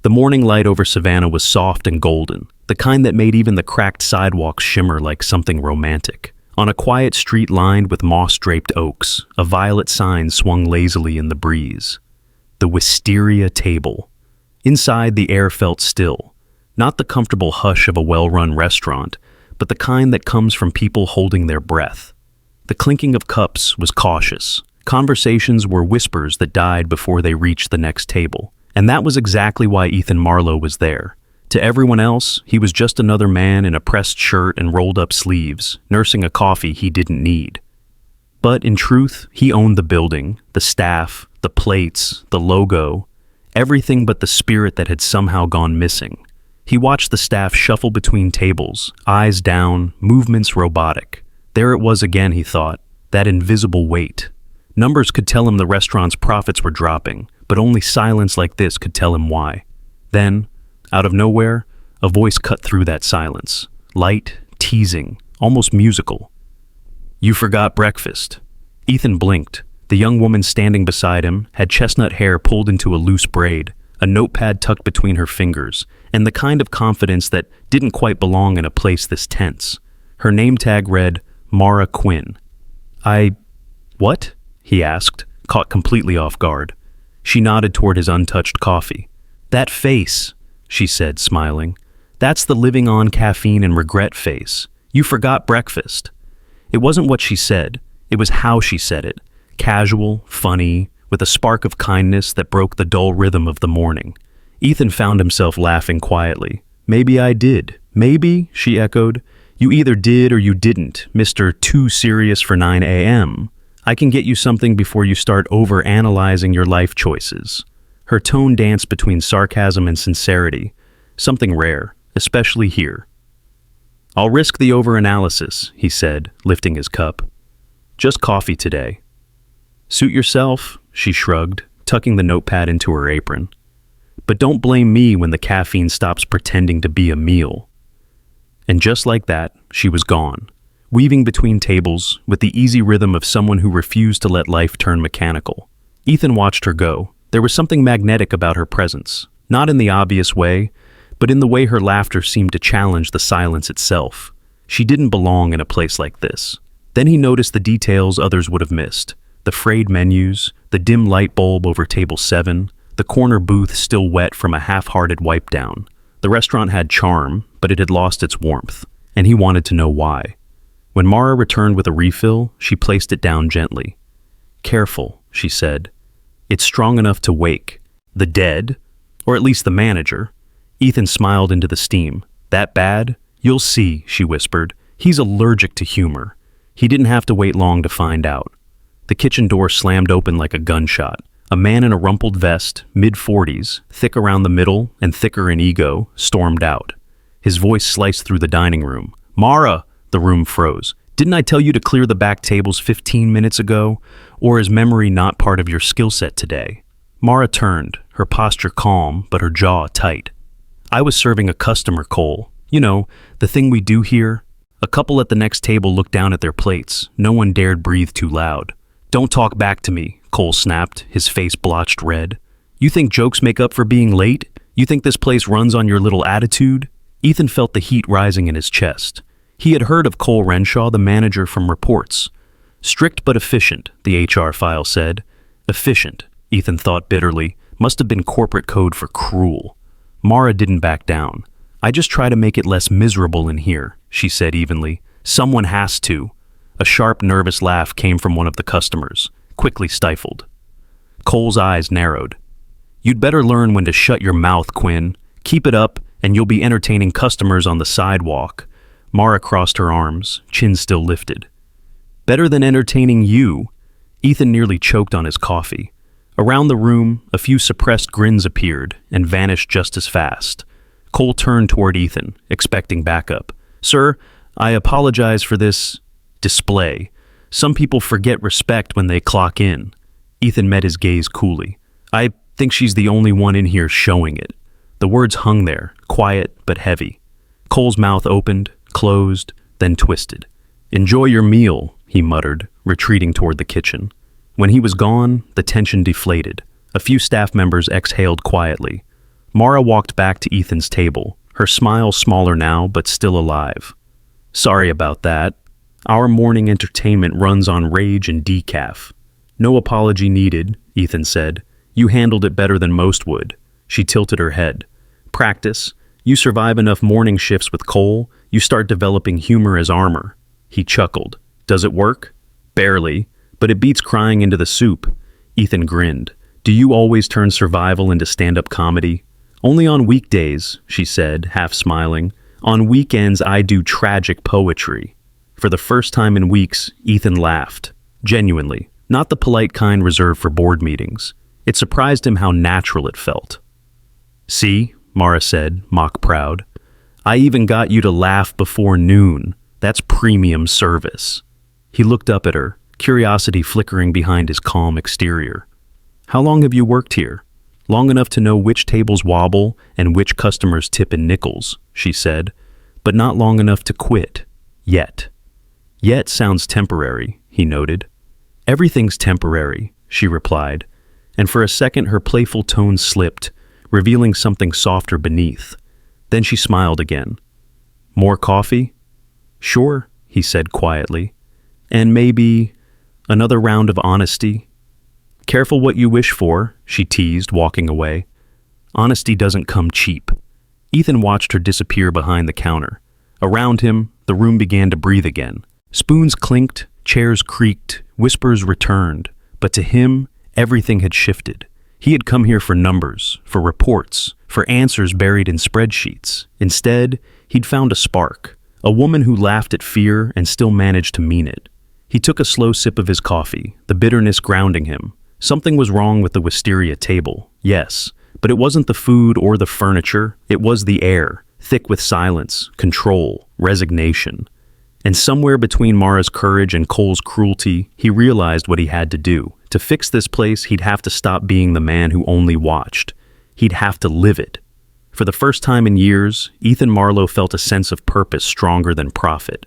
The morning light over Savannah was soft and golden, the kind that made even the cracked sidewalks shimmer like something romantic. On a quiet street lined with moss-draped oaks, a violet sign swung lazily in the breeze. The Wisteria Table. Inside, the air felt still, not the comfortable hush of a well-run restaurant, but the kind that comes from people holding their breath. The clinking of cups was cautious. Conversations were whispers that died before they reached the next table. And that was exactly why Ethan Marlowe was there. To everyone else, he was just another man in a pressed shirt and rolled-up sleeves, nursing a coffee he didn't need. But in truth, he owned the building, the staff, the plates, the logo, everything but the spirit that had somehow gone missing. He watched the staff shuffle between tables, eyes down, movements robotic. There it was again, he thought, that invisible weight. Numbers could tell him the restaurant's profits were dropping, but only silence like this could tell him why. Then, out of nowhere, a voice cut through that silence. Light, teasing, almost musical. "You forgot breakfast." Ethan blinked. The young woman standing beside him had chestnut hair pulled into a loose braid, a notepad tucked between her fingers, and the kind of confidence that didn't quite belong in a place this tense. Her name tag read, Mara Quinn. What?" he asked, caught completely off guard. She nodded toward his untouched coffee. "That face," she said, smiling. "That's the living on caffeine and regret face. You forgot breakfast." It wasn't what she said. It was how she said it. Casual, funny, with a spark of kindness that broke the dull rhythm of the morning. Ethan found himself laughing quietly. "Maybe I did." "Maybe?" she echoed. "You either did or you didn't, Mr. Too Serious for 9 a.m. I can get you something before you start over-analyzing your life choices." Her tone danced between sarcasm and sincerity, something rare, especially here. "I'll risk the over-analysis," he said, lifting his cup. "Just coffee today." "Suit yourself," she shrugged, tucking the notepad into her apron. "But don't blame me when the caffeine stops pretending to be a meal." And just like that, she was gone, weaving between tables with the easy rhythm of someone who refused to let life turn mechanical. Ethan watched her go. There was something magnetic about her presence, not in the obvious way, but in the way her laughter seemed to challenge the silence itself. She didn't belong in a place like this. Then he noticed the details others would have missed. The frayed menus, the dim light bulb over table 7, the corner booth still wet from a half-hearted wipe down. The restaurant had charm, but it had lost its warmth, and he wanted to know why. When Mara returned with a refill, she placed it down gently. "Careful," she said. "It's strong enough to wake the dead, or at least the manager." Ethan smiled into the steam. "That bad? You'll see," she whispered. "He's allergic to humor." He didn't have to wait long to find out. The kitchen door slammed open like a gunshot. A man in a rumpled vest, mid-40s, thick around the middle and thicker in ego, stormed out. His voice sliced through the dining room. "Mara!" The room froze. "Didn't I tell you to clear the back tables 15 minutes ago? Or is memory not part of your skill set today?" Mara turned, her posture calm, but her jaw tight. "I was serving a customer, Cole. You know, the thing we do here." A couple at the next table looked down at their plates. No one dared breathe too loud. "Don't talk back to me," Cole snapped, his face blotched red. "You think jokes make up for being late? You think this place runs on your little attitude?" Ethan felt the heat rising in his chest. He had heard of Cole Renshaw, the manager, from reports. Strict but efficient, the HR file said. Efficient, Ethan thought bitterly, must have been corporate code for cruel. Mara didn't back down. "I just try to make it less miserable in here," she said evenly. "Someone has to." A sharp, nervous laugh came from one of the customers, quickly stifled. Cole's eyes narrowed. "You'd better learn when to shut your mouth, Quinn. Keep it up, and you'll be entertaining customers on the sidewalk." Mara crossed her arms, chin still lifted. "Better than entertaining you." Ethan nearly choked on his coffee. Around the room, a few suppressed grins appeared and vanished just as fast. Cole turned toward Ethan, expecting backup. "Sir, I apologize for this display. Some people forget respect when they clock in." Ethan met his gaze coolly. "I think she's the only one in here showing it." The words hung there, quiet but heavy. Cole's mouth opened, closed, then twisted. "Enjoy your meal," he muttered, retreating toward the kitchen. When he was gone, the tension deflated. A few staff members exhaled quietly. Mara walked back to Ethan's table, her smile smaller now but still alive. Sorry about that. Our morning entertainment runs on rage and decaf. No apology needed, Ethan said. You handled it better than most would. She tilted her head. Practice. You survive enough morning shifts with Cole, you start developing humor as armor. He chuckled. Does it work? Barely, but it beats crying into the soup. Ethan grinned. Do you always turn survival into stand-up comedy? Only on weekdays, she said, half smiling. On weekends I do tragic poetry. For the first time in weeks, Ethan laughed. Genuinely. Not the polite kind reserved for board meetings. It surprised him how natural it felt. See, Mara said, mock proud. I even got you to laugh before noon. That's premium service. He looked up at her, curiosity flickering behind his calm exterior. How long have you worked here? Long enough to know which tables wobble and which customers tip in nickels, she said, but not long enough to quit. Yet. Yet sounds temporary, he noted. Everything's temporary, she replied, and for a second her playful tone slipped, revealing something softer beneath. Then she smiled again. More coffee? Sure, he said quietly. And maybe another round of honesty? Careful what you wish for, she teased, walking away. Honesty doesn't come cheap. Ethan watched her disappear behind the counter. Around him, the room began to breathe again. Spoons clinked, chairs creaked, whispers returned. But to him, everything had shifted. He had come here for numbers, for reports, for answers buried in spreadsheets. Instead, he'd found a spark, a woman who laughed at fear and still managed to mean it. He took a slow sip of his coffee, the bitterness grounding him. Something was wrong with the Wisteria Table, yes, but it wasn't the food or the furniture, it was the air, thick with silence, control, resignation. And somewhere between Mara's courage and Cole's cruelty, he realized what he had to do. To fix this place, he'd have to stop being the man who only watched. He'd have to live it. For the first time in years, Ethan Marlowe felt a sense of purpose stronger than profit.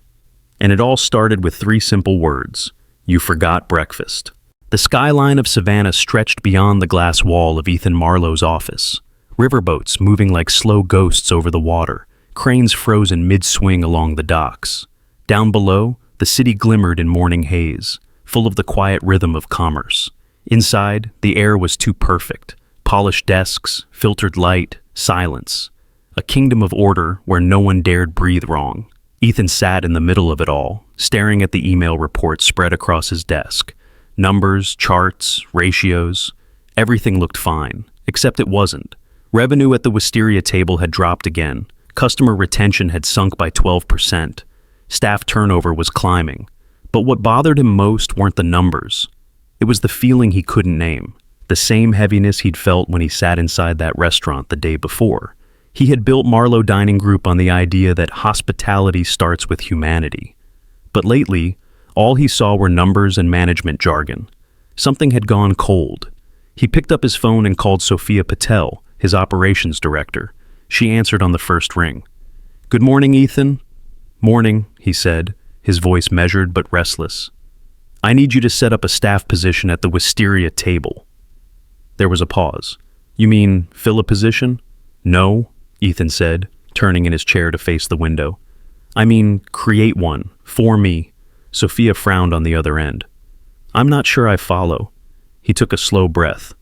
And it all started with 3 simple words. You forgot breakfast. The skyline of Savannah stretched beyond the glass wall of Ethan Marlowe's office. Riverboats moving like slow ghosts over the water, cranes frozen mid-swing along the docks. Down below, the city glimmered in morning haze, full of the quiet rhythm of commerce. Inside, the air was too perfect. Polished desks, filtered light, silence. A kingdom of order where no one dared breathe wrong. Ethan sat in the middle of it all, staring at the email reports spread across his desk. Numbers, charts, ratios. Everything looked fine, except it wasn't. Revenue at the Wisteria Table had dropped again. Customer retention had sunk by 12%. Staff turnover was climbing. But what bothered him most weren't the numbers. It was the feeling he couldn't name. The same heaviness he'd felt when he sat inside that restaurant the day before. He had built Marlowe Dining Group on the idea that hospitality starts with humanity. But lately, all he saw were numbers and management jargon. Something had gone cold. He picked up his phone and called Sophia Patel, his operations director. She answered on the first ring. Good morning, Ethan. Morning, he said, his voice measured but restless. I need you to set up a staff position at the Wisteria Table. There was a pause. You mean fill a position? No, Ethan said, turning in his chair to face the window. I mean create one, for me. Sophia frowned on the other end. I'm not sure I follow. He took a slow breath.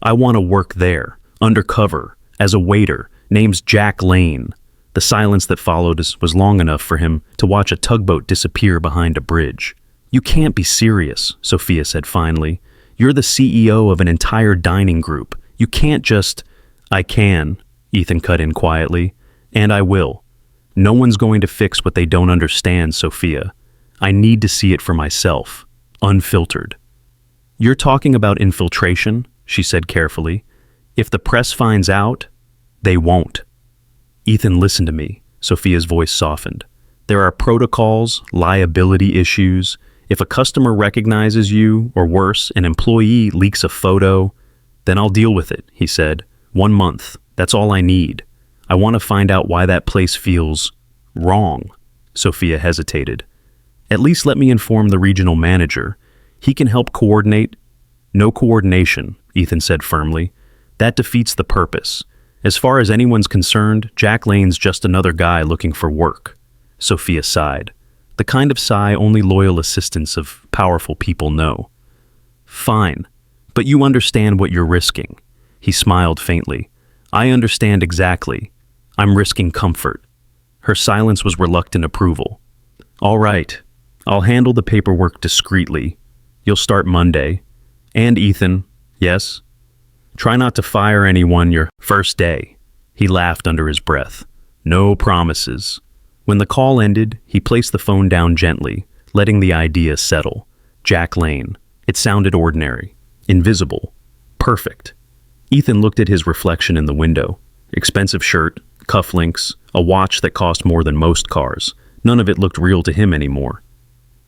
I want to work there, undercover, as a waiter, name's Jack Lane. The silence that followed was long enough for him to watch a tugboat disappear behind a bridge. You can't be serious, Sophia said finally. You're the CEO of an entire dining group. You can't just... I can, Ethan cut in quietly, and I will. No one's going to fix what they don't understand, Sophia. I need to see it for myself, unfiltered. You're talking about infiltration, she said carefully. If the press finds out, they won't. Ethan, listen to me, Sophia's voice softened. There are protocols, liability issues. If a customer recognizes you, or worse, an employee leaks a photo, then I'll deal with it, he said. 1 month, that's all I need. I want to find out why that place feels wrong. Sophia hesitated. At least let me inform the regional manager. He can help coordinate. No coordination, Ethan said firmly. That defeats the purpose. As far as anyone's concerned, Jack Lane's just another guy looking for work. Sophia sighed. The kind of sigh only loyal assistants of powerful people know. Fine, but you understand what you're risking. He smiled faintly. I understand exactly. I'm risking comfort. Her silence was reluctant approval. All right, I'll handle the paperwork discreetly. You'll start Monday. And Ethan, yes? Try not to fire anyone your first day. He laughed under his breath. No promises. When the call ended, he placed the phone down gently, letting the idea settle. Jack Lane. It sounded ordinary. Invisible. Perfect. Ethan looked at his reflection in the window. Expensive shirt, cufflinks, a watch that cost more than most cars. None of it looked real to him anymore.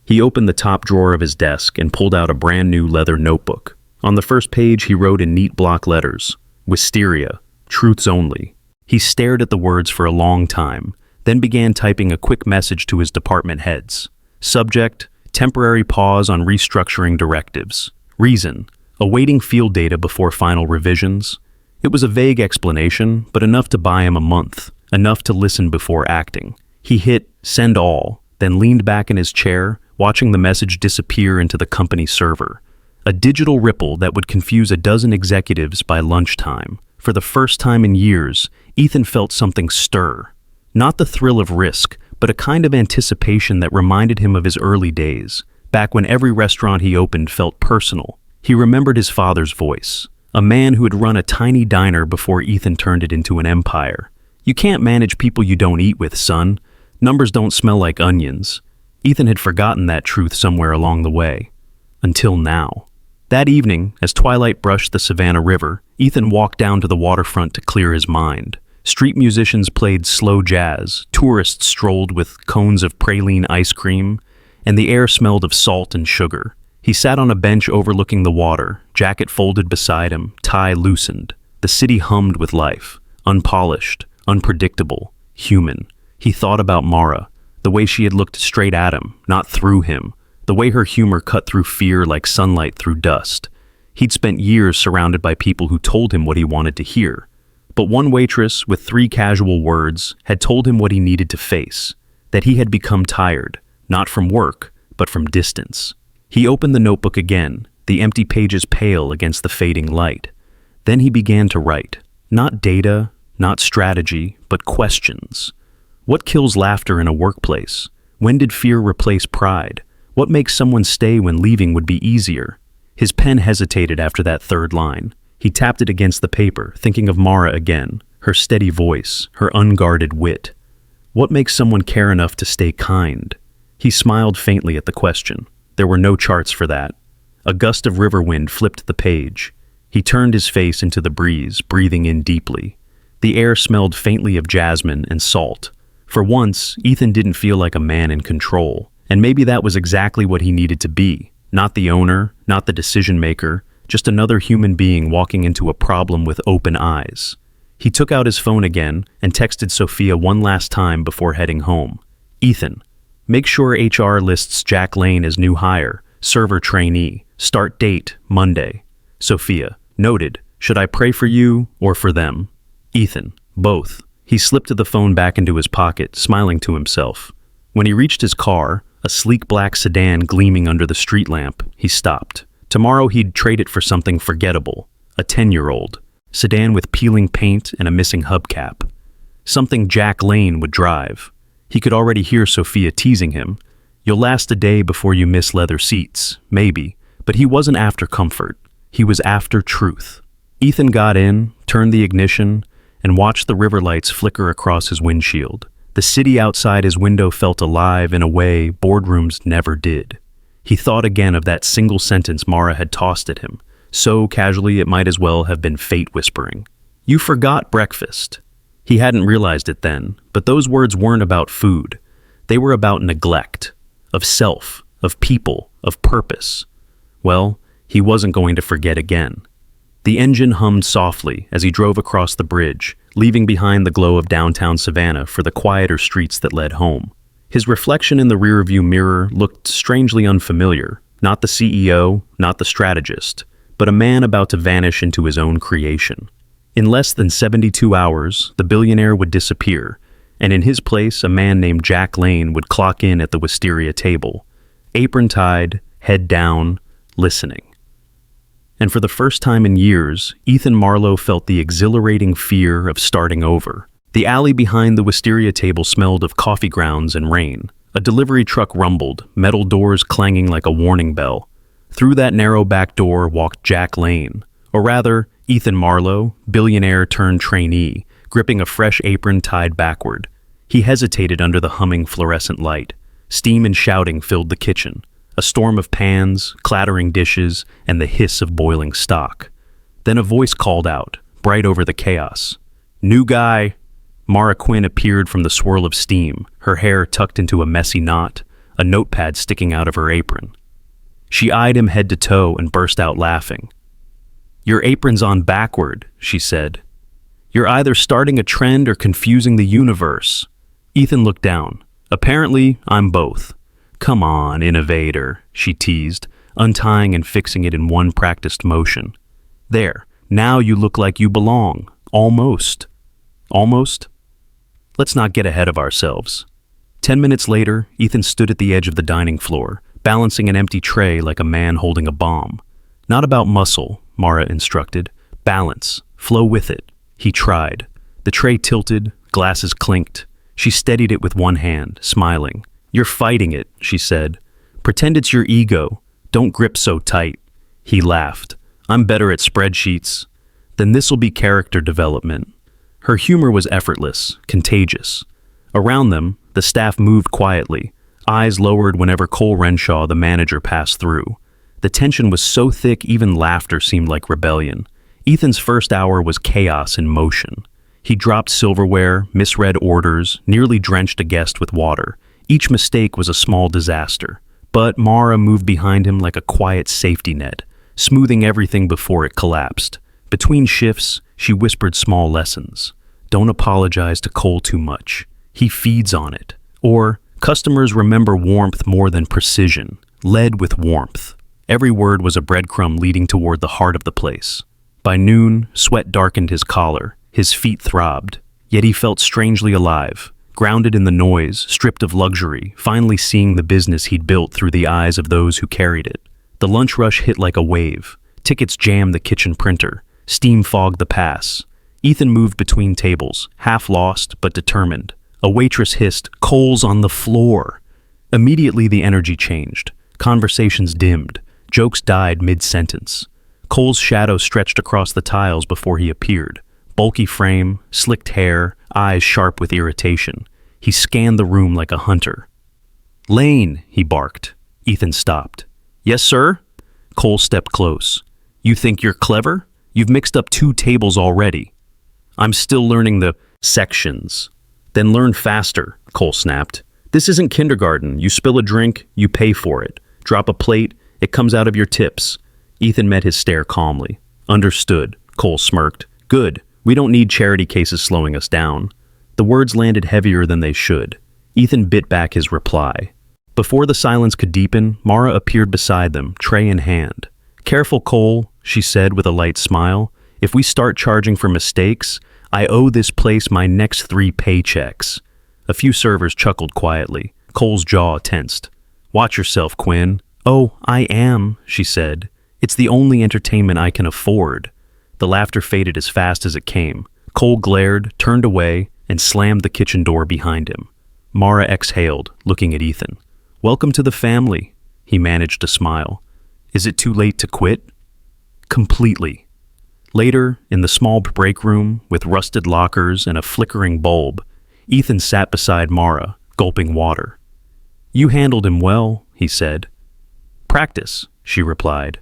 He opened the top drawer of his desk and pulled out a brand new leather notebook. On the first page, he wrote in neat block letters, Wisteria, truths only. He stared at the words for a long time, then began typing a quick message to his department heads. Subject, temporary pause on restructuring directives. Reason, awaiting field data before final revisions. It was a vague explanation, but enough to buy him a month, enough to listen before acting. He hit send all, then leaned back in his chair, watching the message disappear into the company server. A digital ripple that would confuse a dozen executives by lunchtime. For the first time in years, Ethan felt something stir. Not the thrill of risk, but a kind of anticipation that reminded him of his early days, back when every restaurant he opened felt personal. He remembered his father's voice, a man who had run a tiny diner before Ethan turned it into an empire. You can't manage people you don't eat with, son. Numbers don't smell like onions. Ethan had forgotten that truth somewhere along the way. Until now. That evening, as twilight brushed the Savannah River, Ethan walked down to the waterfront to clear his mind. Street musicians played slow jazz, tourists strolled with cones of praline ice cream, and the air smelled of salt and sugar. He sat on a bench overlooking the water, jacket folded beside him, tie loosened. The city hummed with life, unpolished, unpredictable, human. He thought about Mara, the way she had looked straight at him, not through him, the way her humor cut through fear like sunlight through dust. He'd spent years surrounded by people who told him what he wanted to hear. But one waitress, with 3 casual words, had told him what he needed to face, that he had become tired, not from work, but from distance. He opened the notebook again, the empty pages pale against the fading light. Then he began to write. Not data, not strategy, but questions. What kills laughter in a workplace? When did fear replace pride? What makes someone stay when leaving would be easier? His pen hesitated after that third line. He tapped it against the paper, thinking of Mara again, her steady voice, her unguarded wit. What makes someone care enough to stay kind? He smiled faintly at the question. There were no charts for that. A gust of river wind flipped the page. He turned his face into the breeze, breathing in deeply. The air smelled faintly of jasmine and salt. For once, Ethan didn't feel like a man in control. And maybe that was exactly what he needed to be. Not the owner, not the decision maker, just another human being walking into a problem with open eyes. He took out his phone again and texted Sophia one last time before heading home. Ethan, make sure HR lists Jack Lane as new hire, server trainee, start date, Monday. Sophia, noted. Should I pray for you or for them? Ethan, both. He slipped the phone back into his pocket, smiling to himself. When he reached his car, a sleek black sedan gleaming under the street lamp, he stopped. Tomorrow he'd trade it for something forgettable, a 10-year-old, sedan with peeling paint and a missing hubcap. Something Jack Lane would drive. He could already hear Sophia teasing him. You'll last a day before you miss leather seats, maybe, but he wasn't after comfort. He was after truth. Ethan got in, turned the ignition, and watched the river lights flicker across his windshield. The city outside his window felt alive in a way boardrooms never did. He thought again of that single sentence Mara had tossed at him, so casually it might as well have been fate whispering. You forgot breakfast. He hadn't realized it then, but those words weren't about food. They were about neglect, of self, of people, of purpose. Well, he wasn't going to forget again. The engine hummed softly as he drove across the bridge, leaving behind the glow of downtown Savannah for the quieter streets that led home. His reflection in the rearview mirror looked strangely unfamiliar, not the CEO, not the strategist, but a man about to vanish into his own creation. In less than 72 hours, the billionaire would disappear, and in his place, a man named Jack Lane would clock in at the Wisteria Table, apron tied, head down, listening. And for the first time in years, Ethan Marlowe felt the exhilarating fear of starting over. The alley behind the Wisteria Table smelled of coffee grounds and rain. A delivery truck rumbled, metal doors clanging like a warning bell. Through that narrow back door walked Jack Lane, or rather, Ethan Marlowe, billionaire turned trainee, gripping a fresh apron tied backward. He hesitated under the humming fluorescent light. Steam and shouting filled the kitchen. A storm of pans, clattering dishes, and the hiss of boiling stock. Then a voice called out, bright over the chaos. "New guy." Mara Quinn appeared from the swirl of steam, her hair tucked into a messy knot, a notepad sticking out of her apron. She eyed him head to toe and burst out laughing. "Your apron's on backward," she said. "You're either starting a trend or confusing the universe." Ethan looked down. "Apparently, I'm both." "Come on, innovator," she teased, untying and fixing it in one practiced motion. "There, now you look like you belong. Almost." Almost? Let's not get ahead of ourselves. 10 minutes later, Ethan stood at the edge of the dining floor, balancing an empty tray like a man holding a bomb. "Not about muscle," Mara instructed. "Balance. Flow with it." He tried. The tray tilted, glasses clinked. She steadied it with one hand, smiling. "You're fighting it," she said. "Pretend it's your ego. Don't grip so tight." He laughed. "I'm better at spreadsheets." "Then this'll be character development." Her humor was effortless, contagious. Around them, the staff moved quietly, eyes lowered whenever Cole Renshaw, the manager, passed through. The tension was so thick even laughter seemed like rebellion. Ethan's first hour was chaos in motion. He dropped silverware, misread orders, nearly drenched a guest with water. Each mistake was a small disaster. But Mara moved behind him like a quiet safety net, smoothing everything before it collapsed. Between shifts, she whispered small lessons. "Don't apologize to Cole too much. He feeds on it." Or, "Customers remember warmth more than precision. Lead with warmth." Every word was a breadcrumb leading toward the heart of the place. By noon, sweat darkened his collar. His feet throbbed. Yet he felt strangely alive, grounded in the noise, stripped of luxury, finally seeing the business he'd built through the eyes of those who carried it. The lunch rush hit like a wave. Tickets jammed the kitchen printer. Steam fogged the pass. Ethan moved between tables, half lost but determined. A waitress hissed, "Cole's on the floor." Immediately the energy changed. Conversations dimmed. Jokes died mid-sentence. Cole's shadow stretched across the tiles before he appeared. Bulky frame, slicked hair, eyes sharp with irritation. He scanned the room like a hunter. "Lane," he barked. Ethan stopped. "Yes, sir?" Cole stepped close. "You think you're clever? You've mixed up 2 tables already." "I'm still learning the sections." "Then learn faster," Cole snapped. "This isn't kindergarten. You spill a drink, you pay for it. Drop a plate, it comes out of your tips." Ethan met his stare calmly. "Understood," Cole smirked. "Good. We don't need charity cases slowing us down." The words landed heavier than they should. Ethan bit back his reply. Before the silence could deepen, Mara appeared beside them, tray in hand. "Careful, Cole," she said with a light smile. "If we start charging for mistakes, I owe this place my next 3 paychecks." A few servers chuckled quietly. Cole's jaw tensed. "Watch yourself, Quinn." "Oh, I am," she said. "It's the only entertainment I can afford." The laughter faded as fast as it came. Cole glared, turned away, and slammed the kitchen door behind him. Mara exhaled, looking at Ethan. "Welcome to the family," he managed to smile. "Is it too late to quit?" "Completely." Later, in the small break room, with rusted lockers and a flickering bulb, Ethan sat beside Mara, gulping water. "You handled him well," he said. "Practice," she replied.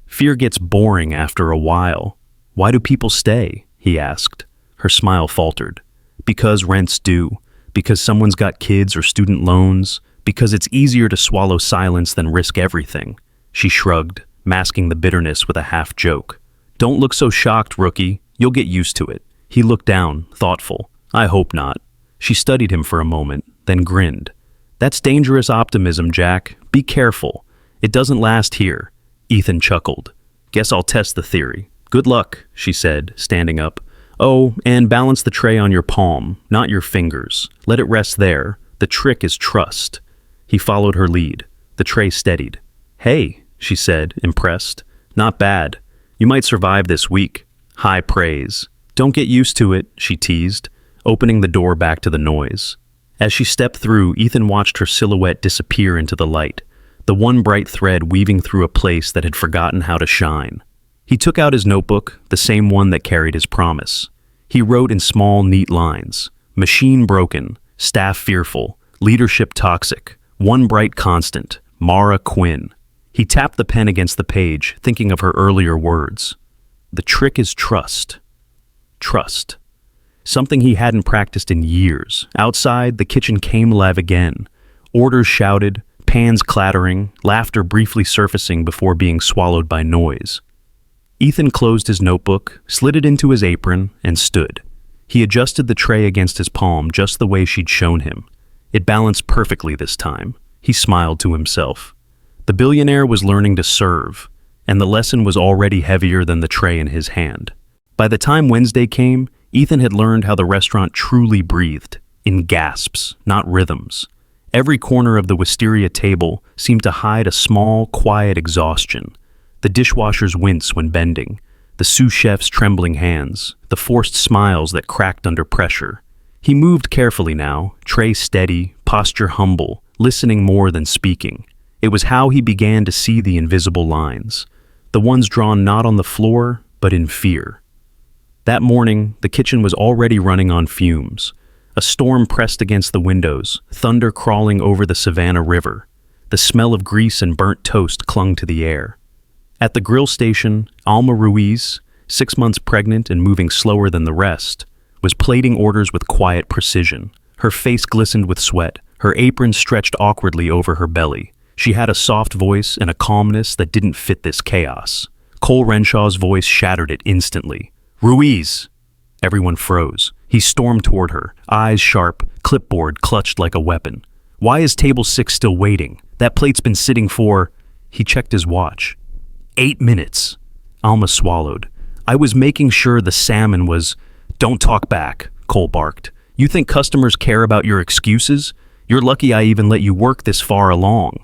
"Fear gets boring after a while." "Why do people stay?" he asked. Her smile faltered. "Because rent's due. Because someone's got kids or student loans. Because it's easier to swallow silence than risk everything." She shrugged, masking the bitterness with a half-joke. "Don't look so shocked, rookie. You'll get used to it." He looked down, thoughtful. "I hope not." She studied him for a moment, then grinned. "That's dangerous optimism, Jack. Be careful. It doesn't last here." Ethan chuckled. "Guess I'll test the theory." Good luck, she said, standing up. Oh, and balance the tray on your palm, not your fingers. Let it rest there. The trick is trust. He followed her lead. The tray steadied. Hey, she said, impressed. Not bad. You might survive this week. High praise. Don't get used to it, she teased, opening the door back to the noise. As she stepped through, Ethan watched her silhouette disappear into the light, the one bright thread weaving through a place that had forgotten how to shine. He took out his notebook, the same one that carried his promise. He wrote in small, neat lines, machine broken, staff fearful, leadership toxic, one bright constant, Mara Quinn. He tapped the pen against the page, thinking of her earlier words. The trick is trust. Trust. Something he hadn't practiced in years. Outside, the kitchen came alive again. Orders shouted, pans clattering, laughter briefly surfacing before being swallowed by noise. Ethan closed his notebook, slid it into his apron, and stood. He adjusted the tray against his palm just the way she'd shown him. It balanced perfectly this time. He smiled to himself. The billionaire was learning to serve, and the lesson was already heavier than the tray in his hand. By the time Wednesday came, Ethan had learned how the restaurant truly breathed, in gasps, not rhythms. Every corner of the Wisteria Table seemed to hide a small, quiet exhaustion. The dishwashers wince when bending, the sous chef's trembling hands, the forced smiles that cracked under pressure. He moved carefully now, tray steady, posture humble, listening more than speaking. It was how he began to see the invisible lines, the ones drawn not on the floor, but in fear. That morning, the kitchen was already running on fumes. A storm pressed against the windows, thunder crawling over the Savannah River. The smell of grease and burnt toast clung to the air. At the grill station, Alma Ruiz, 6 months pregnant and moving slower than the rest, was plating orders with quiet precision. Her face glistened with sweat, her apron stretched awkwardly over her belly. She had a soft voice and a calmness that didn't fit this chaos. Cole Renshaw's voice shattered it instantly. Ruiz! Everyone froze. He stormed toward her, eyes sharp, clipboard clutched like a weapon. Why is table 6 still waiting? That plate's been sitting for... He checked his watch. 8 minutes. Alma swallowed. I was making sure the salmon was... Don't talk back, Cole barked. You think customers care about your excuses? You're lucky I even let you work this far along.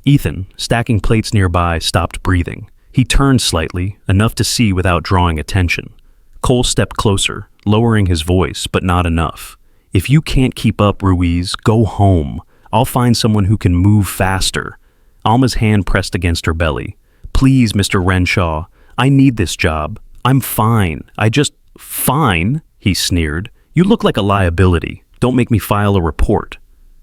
Ethan, stacking plates nearby, stopped breathing. He turned slightly, enough to see without drawing attention. Cole stepped closer, lowering his voice, but not enough. If you can't keep up, Ruiz, go home. I'll find someone who can move faster. Alma's hand pressed against her belly. Please, Mr. Renshaw, I need this job. I'm fine. Fine? He sneered. You look like a liability. Don't make me file a report.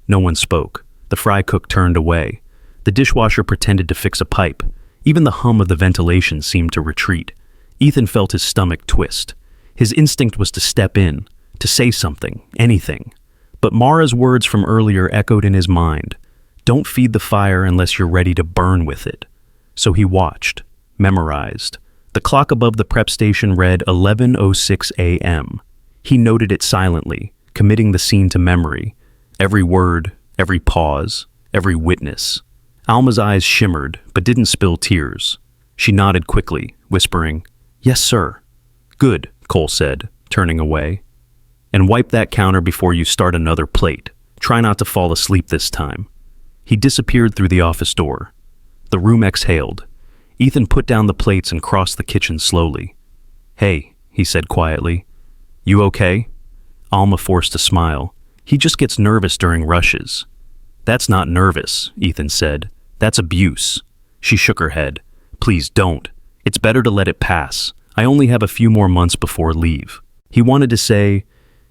No one spoke. The fry cook turned away. The dishwasher pretended to fix a pipe. Even the hum of the ventilation seemed to retreat. Ethan felt his stomach twist. His instinct was to step in, to say something, anything. But Mara's words from earlier echoed in his mind. Don't feed the fire unless you're ready to burn with it. So he watched, memorized. The clock above the prep station read 11:06 a.m. He noted it silently, committing the scene to memory. Every word, every pause, every witness. Alma's eyes shimmered, but didn't spill tears. She nodded quickly, whispering, Yes, sir. Good, Cole said, turning away. And wipe that counter before you start another plate. Try not to fall asleep this time. He disappeared through the office door. The room exhaled. Ethan put down the plates and crossed the kitchen slowly. Hey, he said quietly. You okay? Alma forced a smile. He just gets nervous during rushes. That's not nervous, Ethan said. That's abuse. She shook her head. Please don't. It's better to let it pass. I only have a few more months before leave. He wanted to say,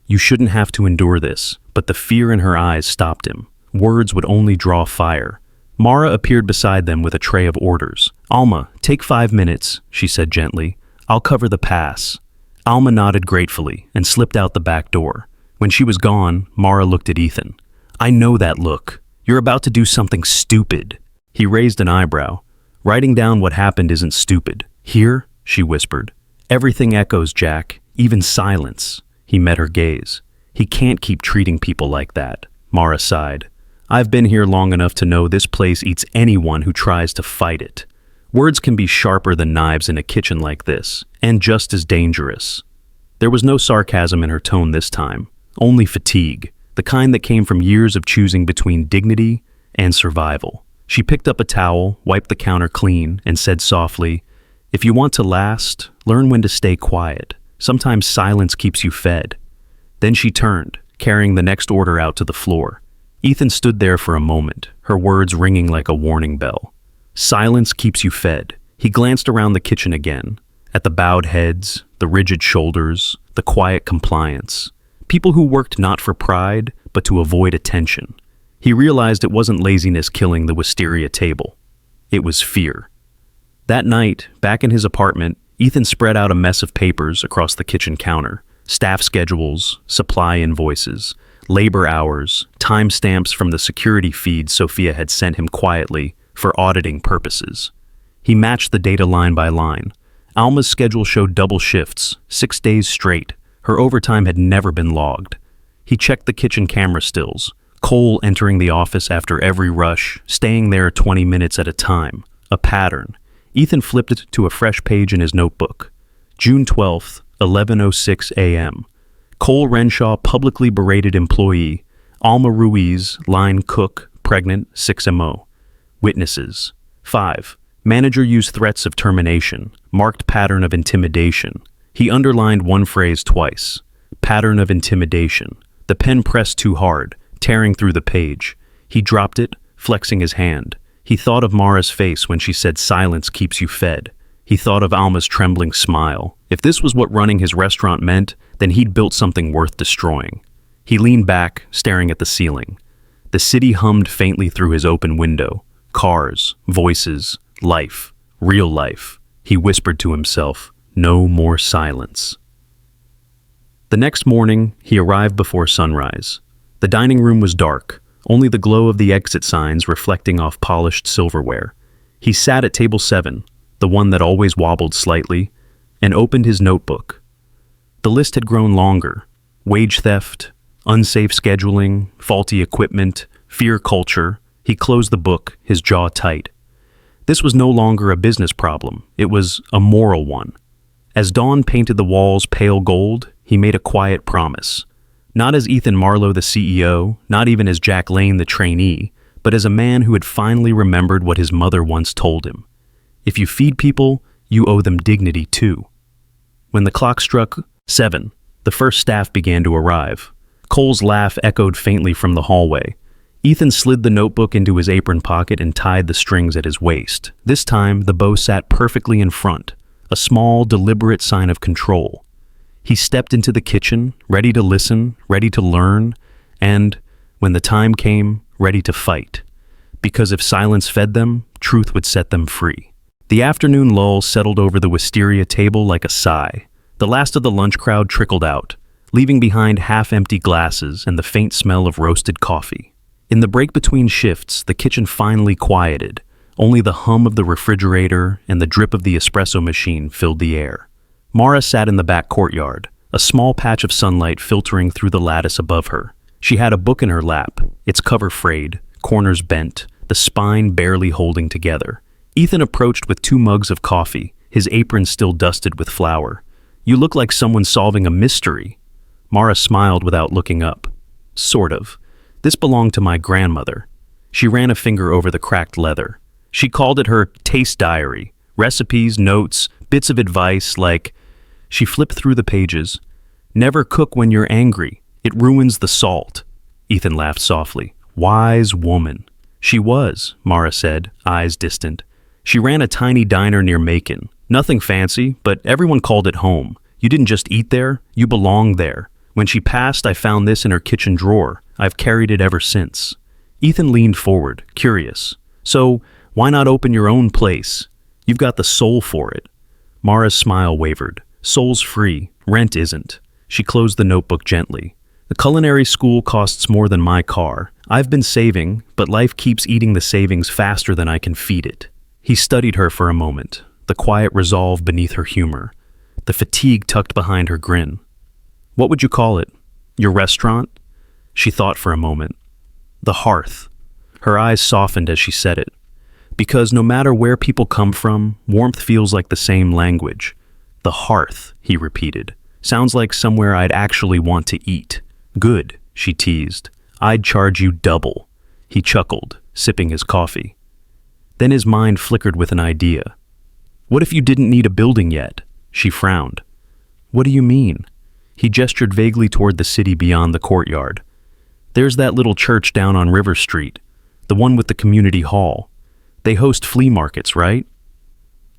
You shouldn't have to endure this, but the fear in her eyes stopped him. Words would only draw fire. Mara appeared beside them with a tray of orders. Alma, take 5 minutes, she said gently. I'll cover the pass. Alma nodded gratefully and slipped out the back door. When she was gone, Mara looked at Ethan. I know that look. You're about to do something stupid. He raised an eyebrow. Writing down what happened isn't stupid. Here, she whispered. Everything echoes, Jack, even silence. He met her gaze. He can't keep treating people like that. Mara sighed. I've been here long enough to know this place eats anyone who tries to fight it. Words can be sharper than knives in a kitchen like this. and just as dangerous. There was no sarcasm in her tone this time, only fatigue, the kind that came from years of choosing between dignity and survival. She picked up a towel, wiped the counter clean, and said softly, "If you want to last, learn when to stay quiet. Sometimes silence keeps you fed." Then she turned, carrying the next order out to the floor. Ethan stood there for a moment, her words ringing like a warning bell. Silence keeps you fed. He glanced around the kitchen again, at the bowed heads, the rigid shoulders, the quiet compliance. People who worked not for pride, but to avoid attention. He realized it wasn't laziness killing the Wisteria Table. It was fear. That night, back in his apartment, Ethan spread out a mess of papers across the kitchen counter. Staff schedules, supply invoices, labor hours, timestamps from the security feed Sophia had sent him quietly for auditing purposes. He matched the data line by line. Alma's schedule showed double shifts, 6 days straight. Her overtime had never been logged. He checked the kitchen camera stills, Cole entering the office after every rush, staying there 20 minutes at a time. A pattern. Ethan flipped it to a fresh page in his notebook. June 12th, 11:06 a.m. Cole Renshaw publicly berated employee. Alma Ruiz, line cook, pregnant, 6MO. Witnesses. 5. Manager used threats of termination. Marked pattern of intimidation. He underlined one phrase twice. Pattern of intimidation. The pen pressed too hard, tearing through the page. He dropped it, flexing his hand. He thought of Mara's face when she said silence keeps you fed. He thought of Alma's trembling smile. If this was what running his restaurant meant, then he'd built something worth destroying. He leaned back, staring at the ceiling. The city hummed faintly through his open window. Cars, voices, life, real life. He whispered to himself, no more silence. The next morning, he arrived before sunrise. The dining room was dark, only the glow of the exit signs reflecting off polished silverware. He sat at table 7, the one that always wobbled slightly, and opened his notebook. The list had grown longer. Wage theft, unsafe scheduling, faulty equipment, fear culture. He closed the book, his jaw tight. This was no longer a business problem. It was a moral one. As dawn painted the walls pale gold, he made a quiet promise. Not as Ethan Marlowe, the CEO, not even as Jack Lane, the trainee, but as a man who had finally remembered what his mother once told him. If you feed people, you owe them dignity too. When the clock struck 7, the first staff began to arrive. Cole's laugh echoed faintly from the hallway. Ethan slid the notebook into his apron pocket and tied the strings at his waist. This time, the bow sat perfectly in front, a small, deliberate sign of control. He stepped into the kitchen, ready to listen, ready to learn, and, when the time came, ready to fight. Because if silence fed them, truth would set them free. The afternoon lull settled over the Wisteria Table like a sigh. The last of the lunch crowd trickled out, leaving behind half-empty glasses and the faint smell of roasted coffee. In the break between shifts, the kitchen finally quieted. Only the hum of the refrigerator and the drip of the espresso machine filled the air. Mara sat in the back courtyard, a small patch of sunlight filtering through the lattice above her. She had a book in her lap, its cover frayed, corners bent, the spine barely holding together. Ethan approached with 2 mugs of coffee, his apron still dusted with flour. "You look like someone solving a mystery." Mara smiled without looking up. "Sort of. This belonged to my grandmother." She ran a finger over the cracked leather. She called it her taste diary. Recipes, notes, bits of advice like... She flipped through the pages. "Never cook when you're angry. It ruins the salt." Ethan laughed softly. "Wise woman." "She was," Mara said, eyes distant. "She ran a tiny diner near Macon. Nothing fancy, but everyone called it home. You didn't just eat there, you belonged there. When she passed, I found this in her kitchen drawer. I've carried it ever since." Ethan leaned forward, curious. "So, why not open your own place? You've got the soul for it." Mara's smile wavered. "Soul's free, rent isn't." She closed the notebook gently. "The culinary school costs more than my car. I've been saving, but life keeps eating the savings faster than I can feed it." He studied her for a moment, the quiet resolve beneath her humor, the fatigue tucked behind her grin. "What would you call it? Your restaurant?" She thought for a moment. "The Hearth." Her eyes softened as she said it. "Because no matter where people come from, warmth feels like the same language. The hearth, he repeated. Sounds like somewhere I'd actually want to eat. Good, she teased. I'd charge you double. He chuckled, sipping his coffee. Then his mind flickered with an idea. What if you didn't need a building yet? She frowned. What do you mean? He gestured vaguely toward the city beyond the courtyard. There's that little church down on River Street, the one with the community hall. They host flea markets, right?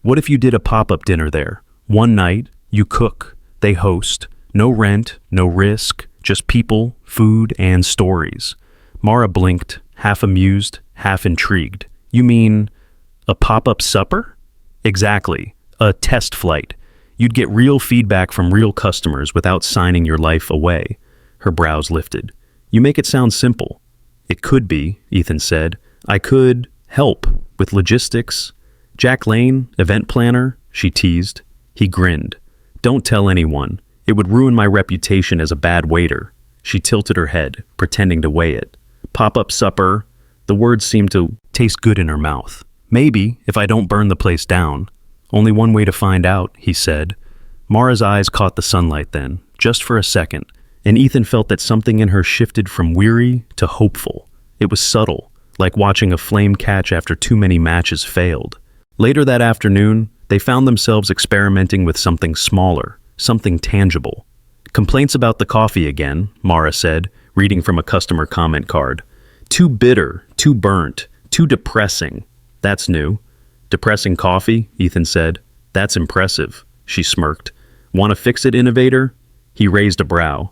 What if you did a pop-up dinner there? One night, you cook, they host, no rent, no risk, just people, food, and stories. Mara blinked, half amused, half intrigued. You mean a pop-up supper? Exactly, a test flight. You'd get real feedback from real customers without signing your life away. Her brows lifted. You make it sound simple. It could be, Ethan said. I could help with logistics. Jack Lane, event planner, she teased. He grinned. Don't tell anyone. It would ruin my reputation as a bad waiter. She tilted her head, pretending to weigh it. Pop-up supper. The words seemed to taste good in her mouth. Maybe, if I don't burn the place down. Only one way to find out, he said. Mara's eyes caught the sunlight then, just for a second, and Ethan felt that something in her shifted from weary to hopeful. It was subtle, like watching a flame catch after too many matches failed. Later that afternoon, they found themselves experimenting with something smaller, something tangible. Complaints about the coffee again, Mara said, reading from a customer comment card. Too bitter, too burnt, too depressing. That's new. Depressing coffee, Ethan said. That's impressive, she smirked. Want to fix it, innovator? He raised a brow.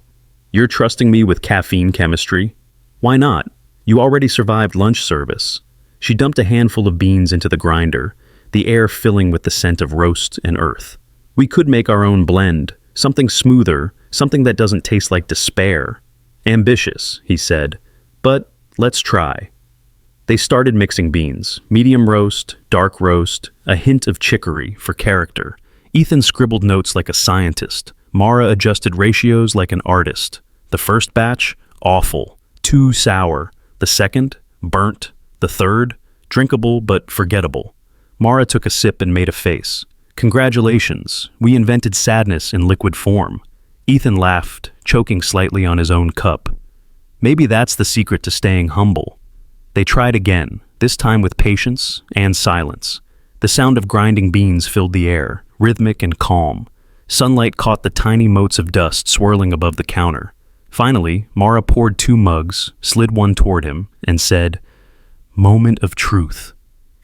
You're trusting me with caffeine chemistry? Why not? You already survived lunch service. She dumped a handful of beans into the grinder, the air filling with the scent of roast and earth. We could make our own blend, something smoother, something that doesn't taste like despair. Ambitious, he said, but let's try. They started mixing beans, medium roast, dark roast, a hint of chicory for character. Ethan scribbled notes like a scientist. Mara adjusted ratios like an artist. The first batch, awful, too sour. The second, burnt. The third, drinkable but forgettable. Mara took a sip and made a face. Congratulations, we invented sadness in liquid form. Ethan laughed, choking slightly on his own cup. Maybe that's the secret to staying humble. They tried again, this time with patience and silence. The sound of grinding beans filled the air, rhythmic and calm. Sunlight caught the tiny motes of dust swirling above the counter. Finally, Mara poured 2 mugs, slid one toward him, and said, "Moment of truth."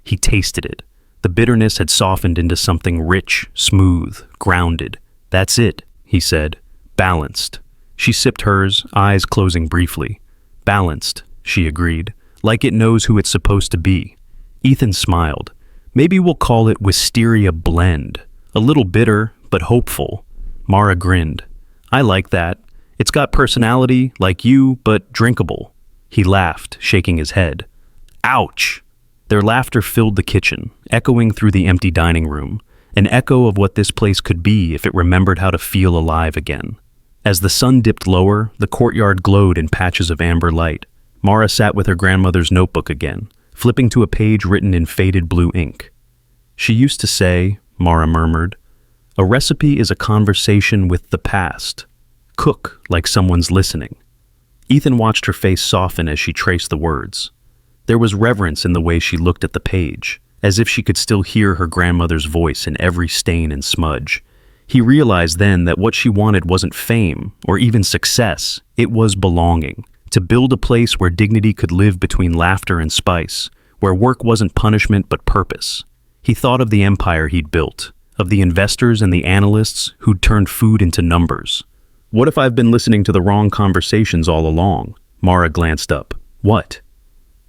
He tasted it. The bitterness had softened into something rich, smooth, grounded. That's it, he said. Balanced. She sipped hers, eyes closing briefly. Balanced, she agreed, like it knows who it's supposed to be. Ethan smiled. Maybe we'll call it Wisteria Blend. A little bitter, but hopeful. Mara grinned. I like that. It's got personality, like you, but drinkable. He laughed, shaking his head. Ouch! Their laughter filled the kitchen, echoing through the empty dining room, an echo of what this place could be if it remembered how to feel alive again. As the sun dipped lower, the courtyard glowed in patches of amber light. Mara sat with her grandmother's notebook again, flipping to a page written in faded blue ink. She used to say, Mara murmured, a recipe is a conversation with the past. Cook like someone's listening. Ethan watched her face soften as she traced the words. There was reverence in the way she looked at the page, as if she could still hear her grandmother's voice in every stain and smudge. He realized then that what she wanted wasn't fame or even success, it was belonging. To build a place where dignity could live between laughter and spice, where work wasn't punishment but purpose. He thought of the empire he'd built, of the investors and the analysts who'd turned food into numbers. What if I've been listening to the wrong conversations all along? Mara glanced up. What?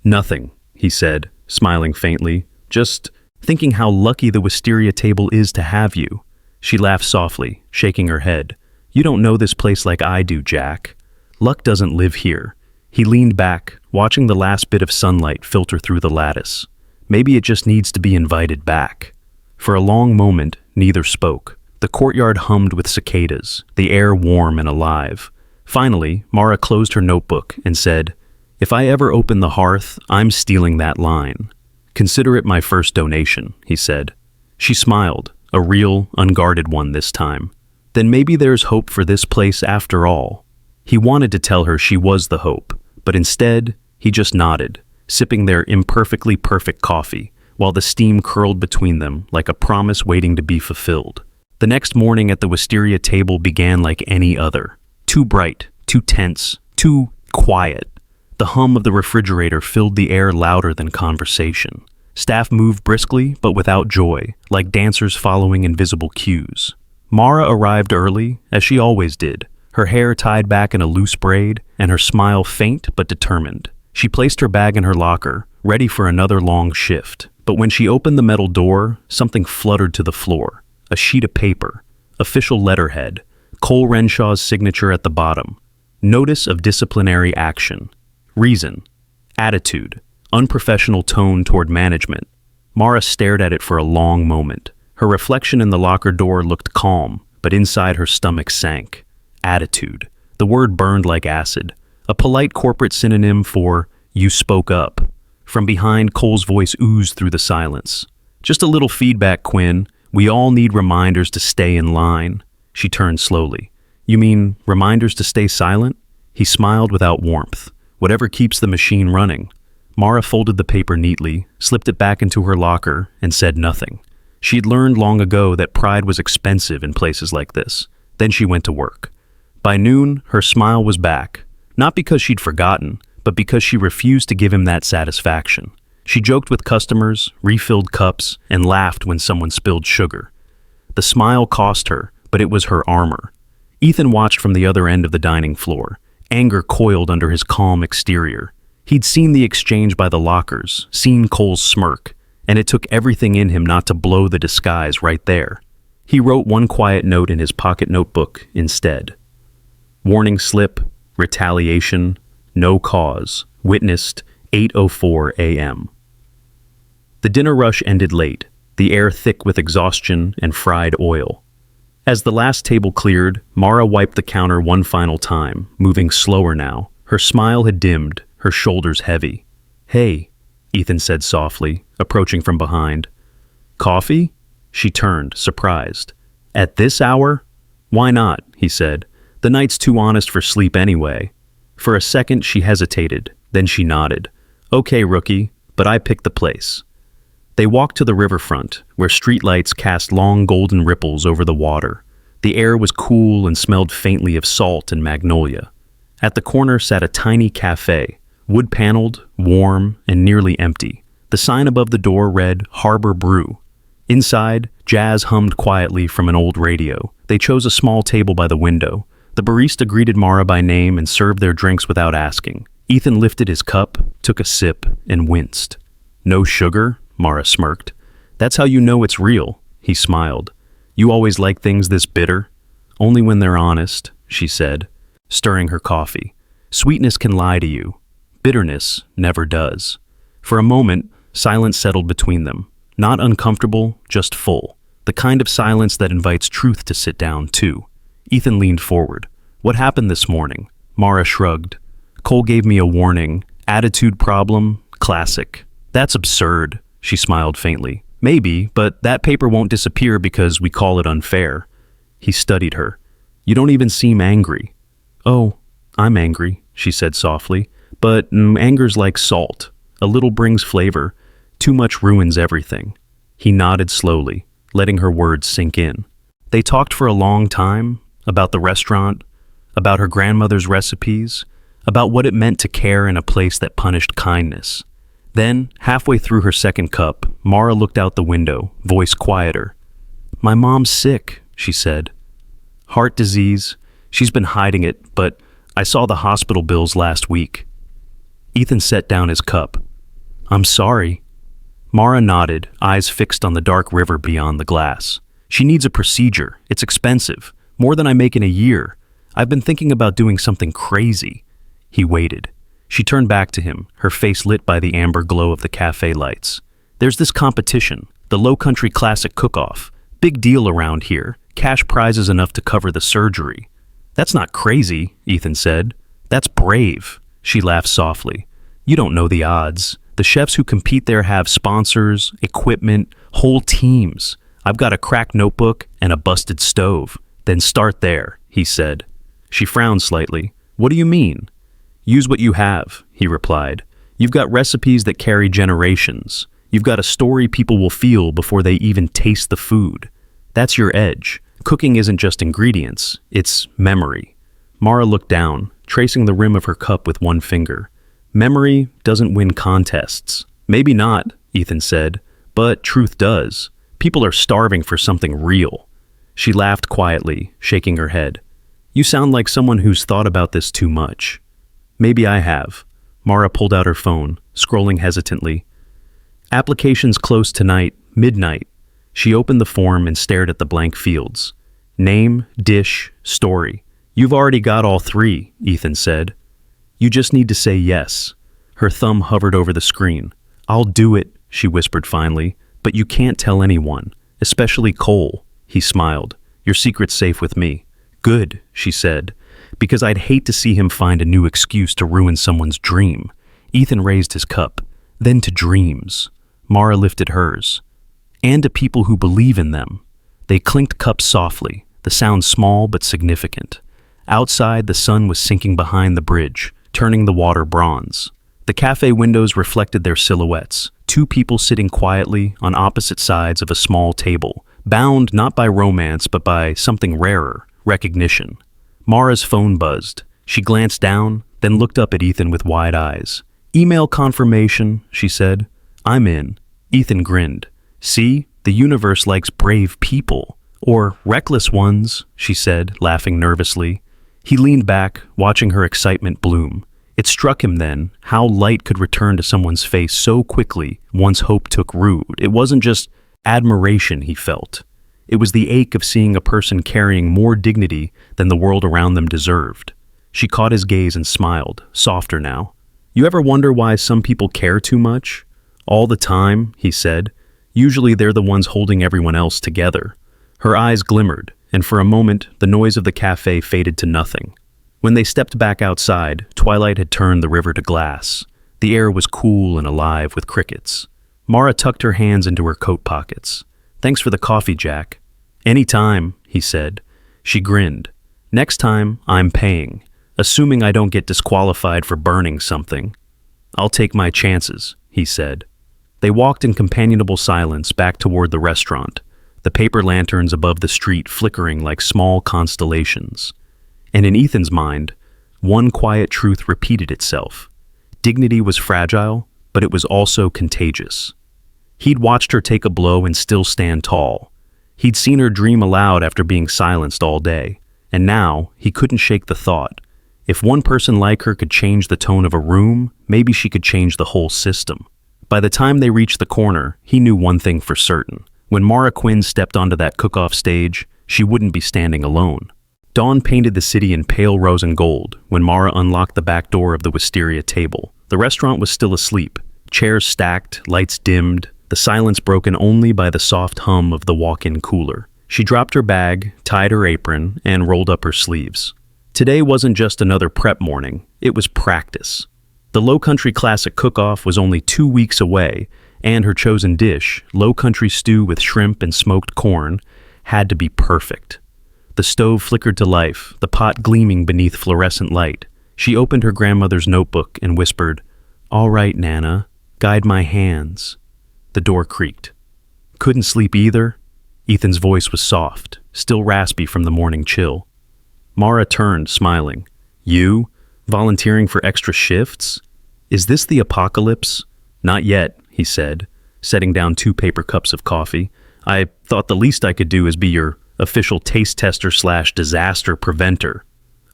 Nothing, he said, smiling faintly. Just thinking how lucky the Wisteria Table is to have you. She laughed softly, shaking her head. You don't know this place like I do, Jack. Luck doesn't live here. He leaned back, watching the last bit of sunlight filter through the lattice. Maybe it just needs to be invited back. For a long moment, neither spoke. The courtyard hummed with cicadas, the air warm and alive. Finally, Mara closed her notebook and said, If I ever open the hearth, I'm stealing that line. Consider it my first donation, he said. She smiled, a real, unguarded one this time. Then maybe there's hope for this place after all. He wanted to tell her she was the hope, but instead, he just nodded, sipping their imperfectly perfect coffee, while the steam curled between them like a promise waiting to be fulfilled. The next morning at the Wisteria Table began like any other. Too bright, too tense, too quiet. The hum of the refrigerator filled the air louder than conversation. Staff moved briskly, but without joy, like dancers following invisible cues. Mara arrived early, as she always did, her hair tied back in a loose braid, and her smile faint but determined. She placed her bag in her locker, ready for another long shift. But when she opened the metal door, something fluttered to the floor. A sheet of paper, official letterhead, Cole Renshaw's signature at the bottom. Notice of disciplinary action. Reason. Attitude. Unprofessional tone toward management. Mara stared at it for a long moment. Her reflection in the locker door looked calm, but inside her stomach sank. Attitude. The word burned like acid. A polite corporate synonym for "you spoke up." From behind, Cole's voice oozed through the silence. "Just a little feedback, Quinn. We all need reminders to stay in line." She turned slowly. "You mean reminders to stay silent?" He smiled without warmth. "Whatever keeps the machine running." Mara folded the paper neatly, slipped it back into her locker, and said nothing. She'd learned long ago that pride was expensive in places like this. Then she went to work. By noon, her smile was back. Not because she'd forgotten, but because she refused to give him that satisfaction. She joked with customers, refilled cups, and laughed when someone spilled sugar. The smile cost her, but it was her armor. Ethan watched from the other end of the dining floor. Anger coiled under his calm exterior. He'd seen the exchange by the lockers, seen Cole's smirk, and it took everything in him not to blow the disguise right there. He wrote one quiet note in his pocket notebook instead. Warning slip, retaliation, no cause, witnessed 8:04 a.m. The dinner rush ended late, the air thick with exhaustion and fried oil. As the last table cleared, Mara wiped the counter one final time, moving slower now. Her smile had dimmed, her shoulders heavy. "Hey," Ethan said softly, approaching from behind. "Coffee?" She turned, surprised. "At this hour?" "Why not?" he said. "The night's too honest for sleep anyway." For a second she hesitated, then she nodded. "Okay, rookie, but I picked the place." They walked to the riverfront, where streetlights cast long golden ripples over the water. The air was cool and smelled faintly of salt and magnolia. At the corner sat a tiny cafe, wood-paneled, warm, and nearly empty. The sign above the door read, "Harbor Brew." Inside, jazz hummed quietly from an old radio. They chose a small table by the window. The barista greeted Mara by name and served their drinks without asking. Ethan lifted his cup, took a sip, and winced. "No sugar?" Mara smirked. "That's how you know it's real," he smiled. "You always like things this bitter?" "Only when they're honest," she said, stirring her coffee. "Sweetness can lie to you. Bitterness never does." For a moment, silence settled between them. Not uncomfortable, just full. The kind of silence that invites truth to sit down, too. Ethan leaned forward. "What happened this morning?" Mara shrugged. "Cole gave me a warning. Attitude problem? Classic." "That's absurd." She smiled faintly. "Maybe, but that paper won't disappear because we call it unfair." He studied her. "You don't even seem angry." "Oh, I'm angry," she said softly. "But anger's like salt. A little brings flavor. Too much ruins everything." He nodded slowly, letting her words sink in. They talked for a long time, about the restaurant, about her grandmother's recipes, about what it meant to care in a place that punished kindness. Then, halfway through her second cup, Mara looked out the window, voice quieter. "My mom's sick," she said. "Heart disease. She's been hiding it, but I saw the hospital bills last week." Ethan set down his cup. "I'm sorry." Mara nodded, eyes fixed on the dark river beyond the glass. "She needs a procedure. It's expensive. More than I make in a year. I've been thinking about doing something crazy." He waited. She turned back to him, her face lit by the amber glow of the cafe lights. "There's this competition, the Low Country Classic Cook-Off. Big deal around here. Cash prizes enough to cover the surgery." "That's not crazy," Ethan said. "That's brave." She laughed softly. "You don't know the odds. The chefs who compete there have sponsors, equipment, whole teams. I've got a cracked notebook and a busted stove. Then start there, he said. She frowned slightly. What do you mean? Use what you have, he replied. You've got recipes that carry generations. You've got a story people will feel before they even taste the food. That's your edge. Cooking isn't just ingredients, it's memory. Mara looked down, tracing the rim of her cup with one finger. Memory doesn't win contests. Maybe not, Ethan said, but truth does. People are starving for something real. She laughed quietly, shaking her head. You sound like someone who's thought about this too much. Maybe I have. Mara pulled out her phone, scrolling hesitantly. Applications close tonight, midnight. She opened the form and stared at the blank fields. Name, dish, story. You've already got all three, Ethan said. You just need to say yes. Her thumb hovered over the screen. I'll do it, she whispered finally, but you can't tell anyone, especially Cole. He smiled. Your secret's safe with me. Good, she said, because I'd hate to see him find a new excuse to ruin someone's dream. Ethan raised his cup. Then to dreams. Mara lifted hers. And to people who believe in them. They clinked cups softly, the sound small but significant. Outside, the sun was sinking behind the bridge, turning the water bronze. The cafe windows reflected their silhouettes, two people sitting quietly on opposite sides of a small table, bound not by romance but by something rarer, recognition. Mara's phone buzzed. She glanced down, then looked up at Ethan with wide eyes. Email confirmation, she said. I'm in. Ethan grinned. See, the universe likes brave people. Or reckless ones, she said, laughing nervously. He leaned back, watching her excitement bloom. It struck him then how light could return to someone's face so quickly once hope took root. It wasn't just admiration he felt. It was the ache of seeing a person carrying more dignity than the world around them deserved. She caught his gaze and smiled, softer now. You ever wonder why some people care too much? All the time, he said. Usually they're the ones holding everyone else together. Her eyes glimmered, and for a moment the noise of the cafe faded to nothing. When they stepped back outside, twilight had turned the river to glass. The air was cool and alive with crickets. Mara tucked her hands into her coat pockets. Thanks for the coffee, Jack. Any time, he said. She grinned. Next time, I'm paying, assuming I don't get disqualified for burning something. I'll take my chances, he said. They walked in companionable silence back toward the restaurant, the paper lanterns above the street flickering like small constellations. And in Ethan's mind, one quiet truth repeated itself. Dignity was fragile, but it was also contagious. He'd watched her take a blow and still stand tall. He'd seen her dream aloud after being silenced all day, and now he couldn't shake the thought. If one person like her could change the tone of a room, maybe she could change the whole system. By the time they reached the corner, he knew one thing for certain. When Mara Quinn stepped onto that cook-off stage, she wouldn't be standing alone. Dawn painted the city in pale rose and gold when Mara unlocked the back door of the Wisteria Table. The restaurant was still asleep. Chairs stacked, lights dimmed, the silence broken only by the soft hum of the walk-in cooler. She dropped her bag, tied her apron, and rolled up her sleeves. Today wasn't just another prep morning, it was practice. The Low Country Classic Cook-Off was only 2 weeks away, and her chosen dish, low country stew with shrimp and smoked corn, had to be perfect. The stove flickered to life, the pot gleaming beneath fluorescent light. She opened her grandmother's notebook and whispered, "All right, Nana, guide my hands." The door creaked. Couldn't sleep either? Ethan's voice was soft, still raspy from the morning chill. Mara turned, smiling. You? Volunteering for extra shifts? Is this the apocalypse? Not yet, he said, setting down 2 paper cups of coffee. I thought the least I could do is be your official taste tester / disaster preventer.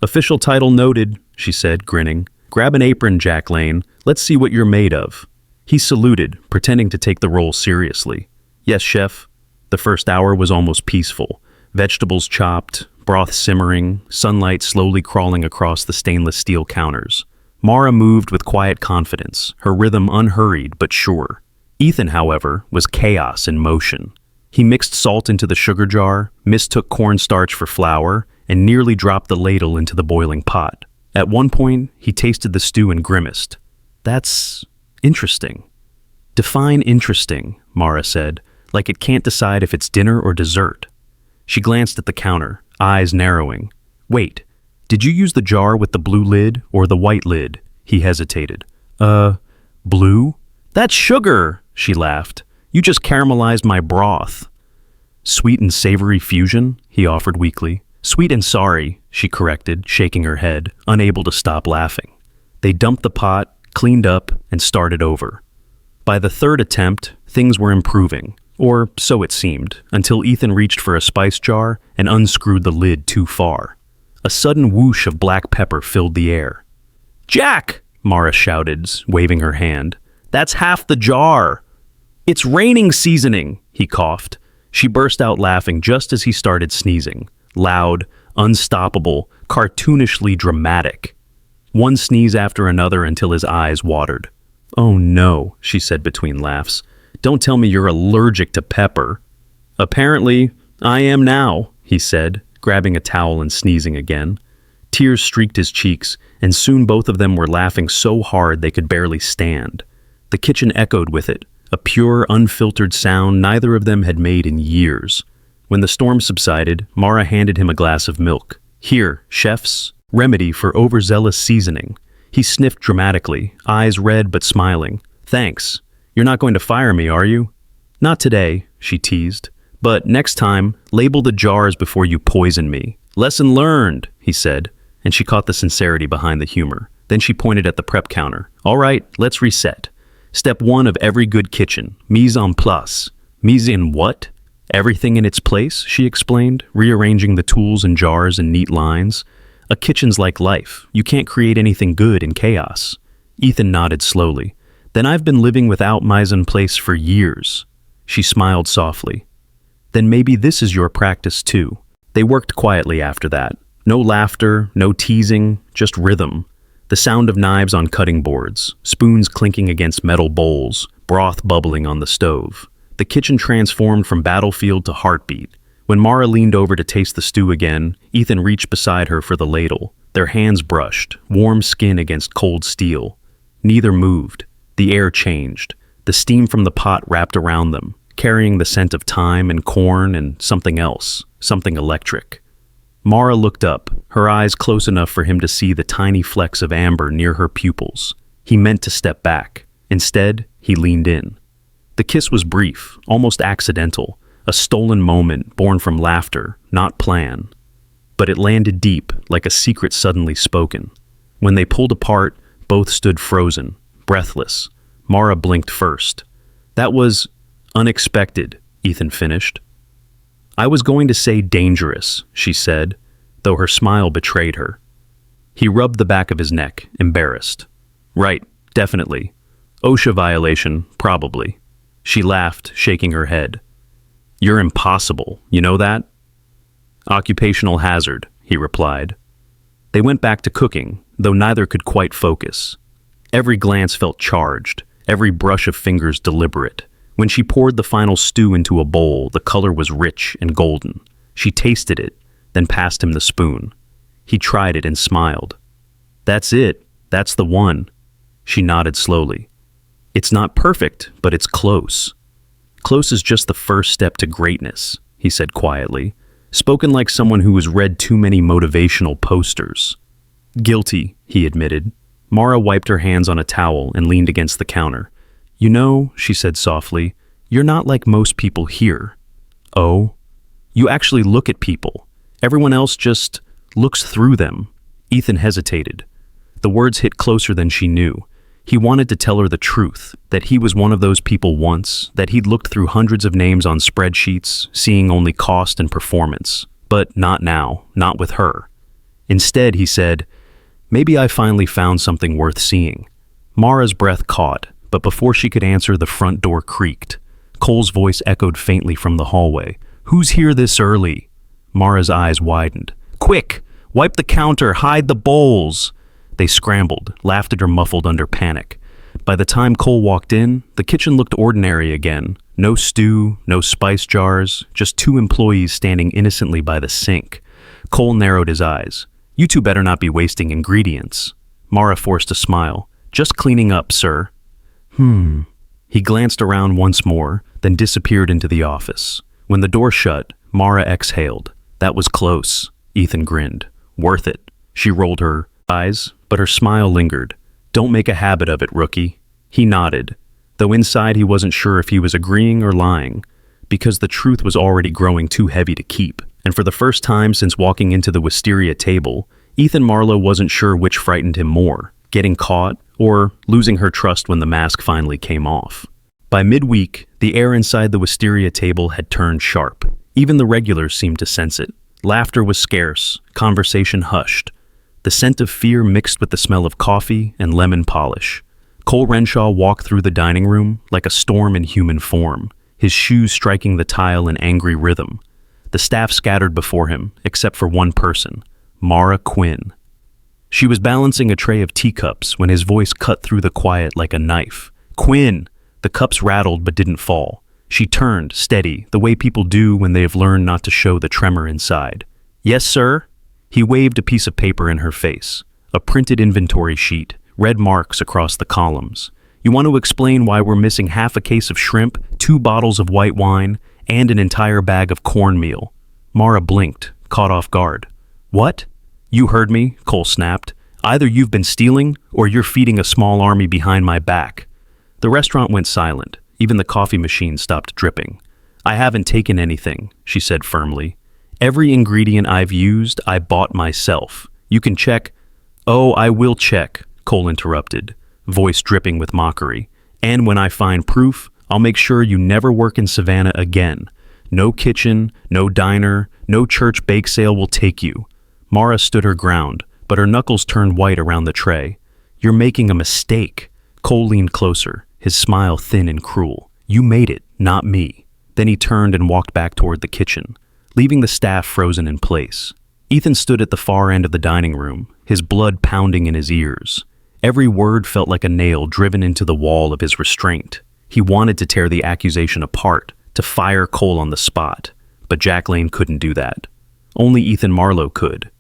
Official title noted, she said, grinning. Grab an apron, Jack Lane. Let's see what you're made of. He saluted, pretending to take the role seriously. Yes, chef. The first hour was almost peaceful. Vegetables chopped, broth simmering, sunlight slowly crawling across the stainless steel counters. Mara moved with quiet confidence, her rhythm unhurried but sure. Ethan, however, was chaos in motion. He mixed salt into the sugar jar, mistook cornstarch for flour, and nearly dropped the ladle into the boiling pot. At one point, he tasted the stew and grimaced. That's interesting. Define interesting, Mara said, like it can't decide if it's dinner or dessert. She glanced at the counter, eyes narrowing. Wait, did you use the jar with the blue lid or the white lid? He hesitated. Blue? That's sugar, she laughed. You just caramelized my broth. Sweet and savory fusion? He offered weakly. Sweet and sorry, she corrected, shaking her head, unable to stop laughing. They dumped the pot, cleaned up, and started over. By the third attempt, things were improving, or so it seemed, until Ethan reached for a spice jar and unscrewed the lid too far. A sudden whoosh of black pepper filled the air. Jack! Mara shouted, waving her hand. That's half the jar! It's raining seasoning, he coughed. She burst out laughing just as he started sneezing. Loud, unstoppable, cartoonishly dramatic. One sneeze after another until his eyes watered. Oh no, she said between laughs. Don't tell me you're allergic to pepper. Apparently, I am now, he said, grabbing a towel and sneezing again. Tears streaked his cheeks, and soon both of them were laughing so hard they could barely stand. The kitchen echoed with it, a pure, unfiltered sound neither of them had made in years. When the storm subsided, Mara handed him a glass of milk. Here, chef's remedy for overzealous seasoning. He sniffed dramatically, eyes red but smiling. Thanks. You're not going to fire me, are you? Not today, she teased. But next time, label the jars before you poison me. Lesson learned, he said, and she caught the sincerity behind the humor. Then she pointed at the prep counter. All right, let's reset. Step 1 of every good kitchen, mise en place. Mise en what? Everything in its place, she explained, rearranging the tools and jars in neat lines. A kitchen's like life. You can't create anything good in chaos. Ethan nodded slowly. Then I've been living without mise en place for years. She smiled softly. Then maybe this is your practice too. They worked quietly after that. No laughter, no teasing, just rhythm. The sound of knives on cutting boards, spoons clinking against metal bowls, broth bubbling on the stove. The kitchen transformed from battlefield to heartbeat. When Mara leaned over to taste the stew again, Ethan reached beside her for the ladle. Their hands brushed, warm skin against cold steel. Neither moved. The air changed. The steam from the pot wrapped around them, carrying the scent of thyme and corn and something else, something electric. Mara looked up, her eyes close enough for him to see the tiny flecks of amber near her pupils. He meant to step back. Instead, he leaned in. The kiss was brief, almost accidental, a stolen moment born from laughter, not plan. But it landed deep, like a secret suddenly spoken. When they pulled apart, both stood frozen, breathless. Mara blinked first. That was unexpected, Ethan finished. I was going to say dangerous, she said, though her smile betrayed her. He rubbed the back of his neck, embarrassed. Right, definitely. OSHA violation, probably. She laughed, shaking her head. You're impossible, you know that? Occupational hazard, he replied. They went back to cooking, though neither could quite focus. Every glance felt charged, every brush of fingers deliberate. When she poured the final stew into a bowl, the color was rich and golden. She tasted it, then passed him the spoon. He tried it and smiled. That's it. That's the one. She nodded slowly. It's not perfect, but it's close. Close is just the first step to greatness, he said quietly, spoken like someone who has read too many motivational posters. Guilty, he admitted. Mara wiped her hands on a towel and leaned against the counter. You know, she said softly, you're not like most people here. Oh? You actually look at people. Everyone else just looks through them. Ethan hesitated. The words hit closer than she knew. He wanted to tell her the truth, that he was one of those people once, that he'd looked through hundreds of names on spreadsheets, seeing only cost and performance. But not now, not with her. Instead, he said, maybe I finally found something worth seeing. Mara's breath caught, but before she could answer, the front door creaked. Cole's voice echoed faintly from the hallway. Who's here this early? Mara's eyes widened. Quick! Wipe the counter! Hide the bowls! They scrambled, laughter muffled under panic. By the time Cole walked in, the kitchen looked ordinary again. No stew, no spice jars, just two employees standing innocently by the sink. Cole narrowed his eyes. You two better not be wasting ingredients. Mara forced a smile. Just cleaning up, sir. He glanced around once more, then disappeared into the office. When the door shut, Mara exhaled. That was close. Ethan grinned. Worth it. She rolled her eyes, but her smile lingered. Don't make a habit of it, rookie. He nodded, though inside he wasn't sure if he was agreeing or lying, because the truth was already growing too heavy to keep. And for the first time since walking into the Wisteria Table, Ethan Marlowe wasn't sure which frightened him more, getting caught or losing her trust when the mask finally came off. By midweek, the air inside the Wisteria Table had turned sharp. Even the regulars seemed to sense it. Laughter was scarce, conversation hushed. The scent of fear mixed with the smell of coffee and lemon polish. Cole Renshaw walked through the dining room like a storm in human form, his shoes striking the tile in angry rhythm. The staff scattered before him, except for one person, Mara Quinn. She was balancing a tray of teacups when his voice cut through the quiet like a knife. Quinn! The cups rattled but didn't fall. She turned, steady, the way people do when they have learned not to show the tremor inside. Yes, sir? He waved a piece of paper in her face. A printed inventory sheet, red marks across the columns. You want to explain why we're missing half a case of shrimp, 2 bottles of white wine, and an entire bag of cornmeal. Mara blinked, caught off guard. What? You heard me, Cole snapped. Either you've been stealing, or you're feeding a small army behind my back. The restaurant went silent. Even the coffee machine stopped dripping. I haven't taken anything, she said firmly. Every ingredient I've used, I bought myself. You can check. Oh, I will check, Cole interrupted, voice dripping with mockery. And when I find proof, I'll make sure you never work in Savannah again. No kitchen, no diner, no church bake sale will take you. Mara stood her ground, but her knuckles turned white around the tray. You're making a mistake. Cole leaned closer, his smile thin and cruel. You made it, not me. Then he turned and walked back toward the kitchen, leaving the staff frozen in place. Ethan stood at the far end of the dining room, his blood pounding in his ears. Every word felt like a nail driven into the wall of his restraint. He wanted to tear the accusation apart, to fire Cole on the spot, but Jack Lane couldn't do that. Only Ethan Marlowe could.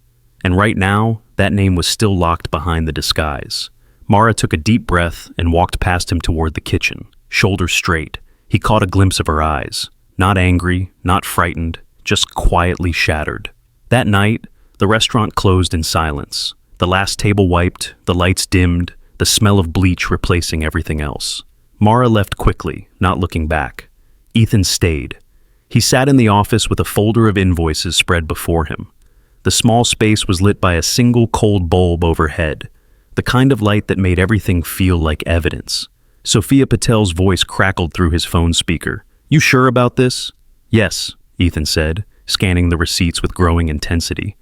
And right now, that name was still locked behind the disguise. Mara took a deep breath and walked past him toward the kitchen, shoulders straight. He caught a glimpse of her eyes. Not angry, not frightened, just quietly shattered. That night, the restaurant closed in silence. The last table wiped, the lights dimmed, the smell of bleach replacing everything else. Mara left quickly, not looking back. Ethan stayed. He sat in the office with a folder of invoices spread before him. The small space was lit by a single cold bulb overhead, the kind of light that made everything feel like evidence. Sophia Patel's voice crackled through his phone speaker. You sure about this? Yes, Ethan said, scanning the receipts with growing intensity.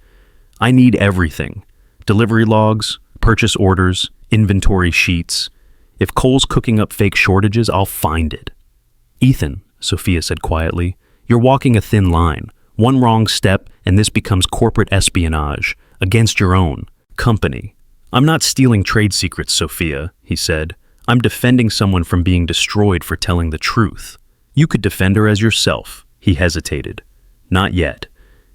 I need everything. Delivery logs, purchase orders, inventory sheets. If Cole's cooking up fake shortages, I'll find it. Ethan, Sophia said quietly, you're walking a thin line. One wrong step and this becomes corporate espionage against your own company. I'm not stealing trade secrets, Sophia, he said. I'm defending someone from being destroyed for telling the truth. You could defend her as yourself. He hesitated. Not yet.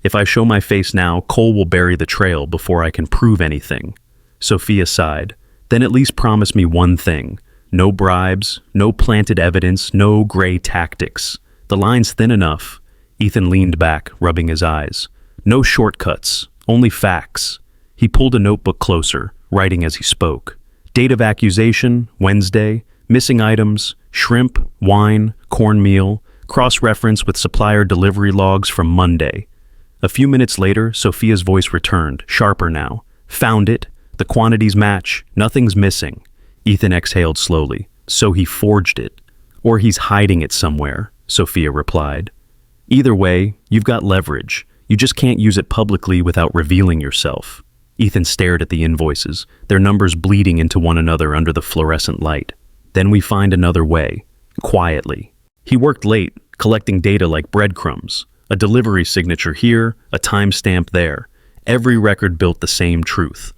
If I show my face now, Cole will bury the trail before I can prove anything. Sophia sighed. Then at least promise me one thing. No bribes, no planted evidence, no gray tactics. The line's thin enough. Ethan leaned back, rubbing his eyes. No shortcuts, only facts. He pulled a notebook closer, writing as he spoke. Date of accusation, Wednesday. Missing items, shrimp, wine, cornmeal. Cross-reference with supplier delivery logs from Monday. A few minutes later, Sophia's voice returned, sharper now. Found it. The quantities match. Nothing's missing. Ethan exhaled slowly. So he forged it. Or he's hiding it somewhere, Sophia replied. Either way, you've got leverage. You just can't use it publicly without revealing yourself. Ethan stared at the invoices, their numbers bleeding into one another under the fluorescent light. Then we find another way, quietly. He worked late, collecting data like breadcrumbs. A delivery signature here, a timestamp there. Every record built the same truth.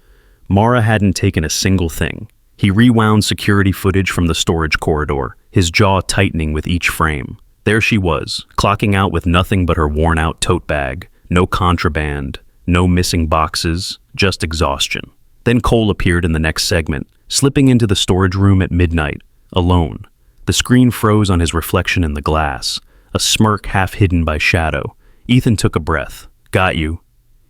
Mara hadn't taken a single thing. He rewound security footage from the storage corridor, his jaw tightening with each frame. There she was, clocking out with nothing but her worn-out tote bag. No contraband, no missing boxes, just exhaustion. Then Cole appeared in the next segment, slipping into the storage room at midnight, alone. The screen froze on his reflection in the glass, a smirk half hidden by shadow. Ethan took a breath. Got you.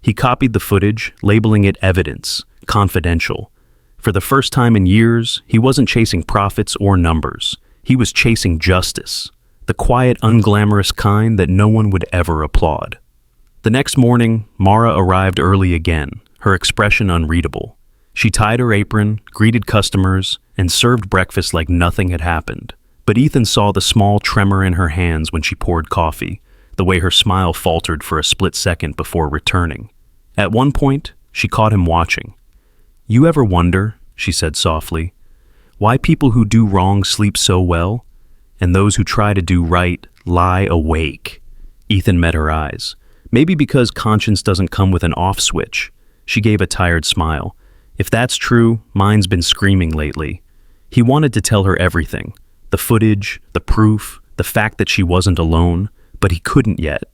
He copied the footage, labeling it evidence, confidential. For the first time in years, he wasn't chasing profits or numbers. He was chasing justice, the quiet, unglamorous kind that no one would ever applaud. The next morning, Mara arrived early again, her expression unreadable. She tied her apron, greeted customers, and served breakfast like nothing had happened. But Ethan saw the small tremor in her hands when she poured coffee, the way her smile faltered for a split second before returning. At one point, she caught him watching. "You ever wonder," she said softly, "why people who do wrong sleep so well, and those who try to do right lie awake?" Ethan met her eyes. "Maybe because conscience doesn't come with an off switch." She gave a tired smile. "If that's true, mine's been screaming lately." He wanted to tell her everything. The footage, the proof, the fact that she wasn't alone, but he couldn't yet.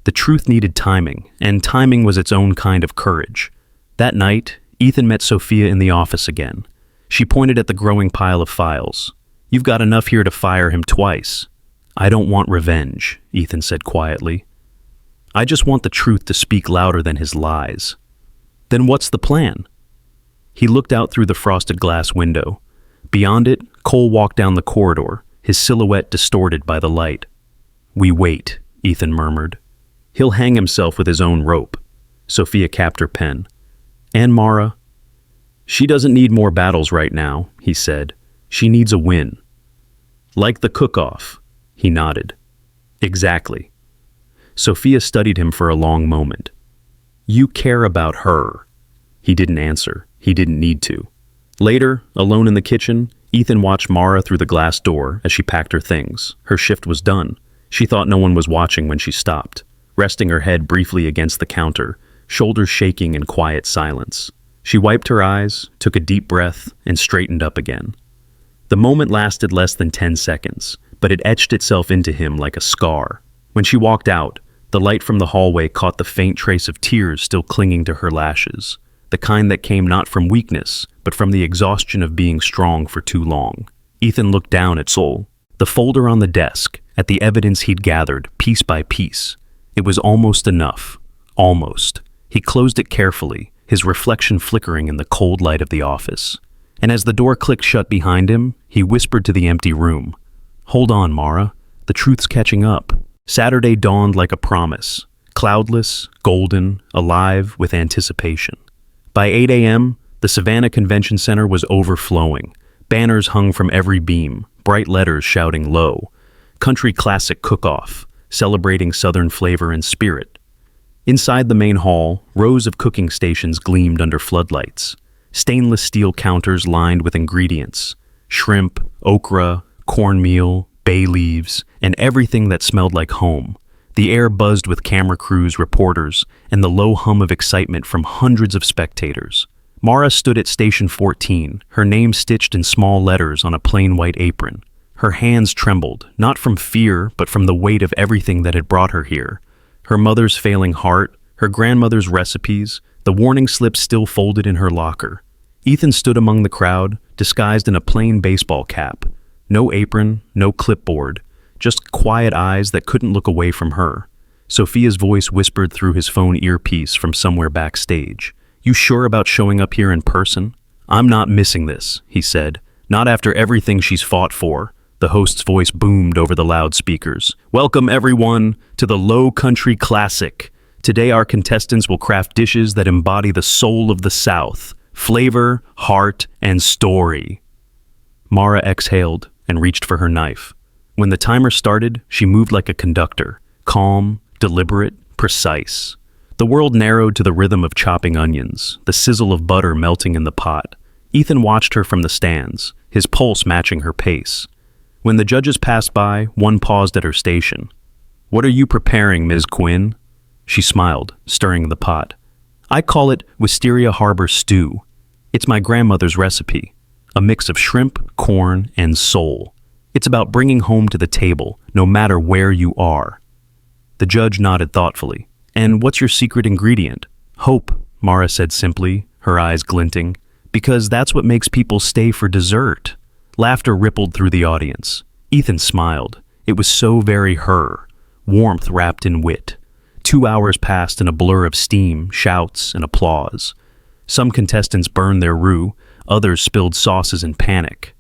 The truth needed timing, and timing was its own kind of courage. That night, Ethan met Sophia in the office again. She pointed at the growing pile of files. "You've got enough here to fire him twice." "I don't want revenge," Ethan said quietly. "I just want the truth to speak louder than his lies." "Then what's the plan?" He looked out through the frosted glass window. Beyond it, Cole walked down the corridor, his silhouette distorted by the light. "We wait," Ethan murmured. "He'll hang himself with his own rope." Sophia capped her pen. "And Mara?" "She doesn't need more battles right now," he said. "She needs a win." "Like the cook-off," he nodded. "Exactly." Sophia studied him for a long moment. "You care about her." He didn't answer. He didn't need to. Later, alone in the kitchen, Ethan watched Mara through the glass door as she packed her things. Her shift was done. She thought no one was watching when she stopped, resting her head briefly against the counter, shoulders shaking in quiet silence. She wiped her eyes, took a deep breath, and straightened up again. The moment lasted less than 10 seconds, but it etched itself into him like a scar. When she walked out, the light from the hallway caught the faint trace of tears still clinging to her lashes, the kind that came not from weakness, but from the exhaustion of being strong for too long. Ethan looked down at Sol, the folder on the desk, at the evidence he'd gathered, piece by piece. It was almost enough. Almost. He closed it carefully, his reflection flickering in the cold light of the office. And as the door clicked shut behind him, he whispered to the empty room, "Hold on, Mara. The truth's catching up." Saturday dawned like a promise, cloudless, golden, alive with anticipation. By 8 a.m., the Savannah Convention Center was overflowing. Banners hung from every beam, bright letters shouting low. Country classic cook-off, celebrating Southern flavor and spirit. Inside the main hall, rows of cooking stations gleamed under floodlights. Stainless steel counters lined with ingredients. Shrimp, okra, cornmeal, bay leaves, and everything that smelled like home. The air buzzed with camera crews, reporters, and the low hum of excitement from hundreds of spectators. Mara stood at Station 14, her name stitched in small letters on a plain white apron. Her hands trembled, not from fear, but from the weight of everything that had brought her here. Her mother's failing heart, her grandmother's recipes, the warning slip still folded in her locker. Ethan stood among the crowd, disguised in a plain baseball cap. No apron, no clipboard, just quiet eyes that couldn't look away from her. Sophia's voice whispered through his phone earpiece from somewhere backstage. "You sure about showing up here in person?" "I'm not missing this," he said. "Not after everything she's fought for." The host's voice boomed over the loudspeakers. "Welcome, everyone, to the Low Country Classic. Today our contestants will craft dishes that embody the soul of the South. Flavor, heart, and story." Mara exhaled and reached for her knife. When the timer started, she moved like a conductor, calm, deliberate, precise. The world narrowed to the rhythm of chopping onions, the sizzle of butter melting in the pot. Ethan watched her from the stands, his pulse matching her pace. When the judges passed by, one paused at her station. "What are you preparing, Ms. Quinn?" She smiled, stirring the pot. "I call it Wisteria Harbor Stew. It's my grandmother's recipe, a mix of shrimp, corn, and soul. It's about bringing home to the table, no matter where you are." The judge nodded thoughtfully. "And what's your secret ingredient?" "Hope," Mara said simply, her eyes glinting. "Because that's what makes people stay for dessert." Laughter rippled through the audience. Ethan smiled. It was so very her, warmth wrapped in wit. 2 hours passed in a blur of steam, shouts, and applause. Some contestants burned their roux, others spilled sauces in panic.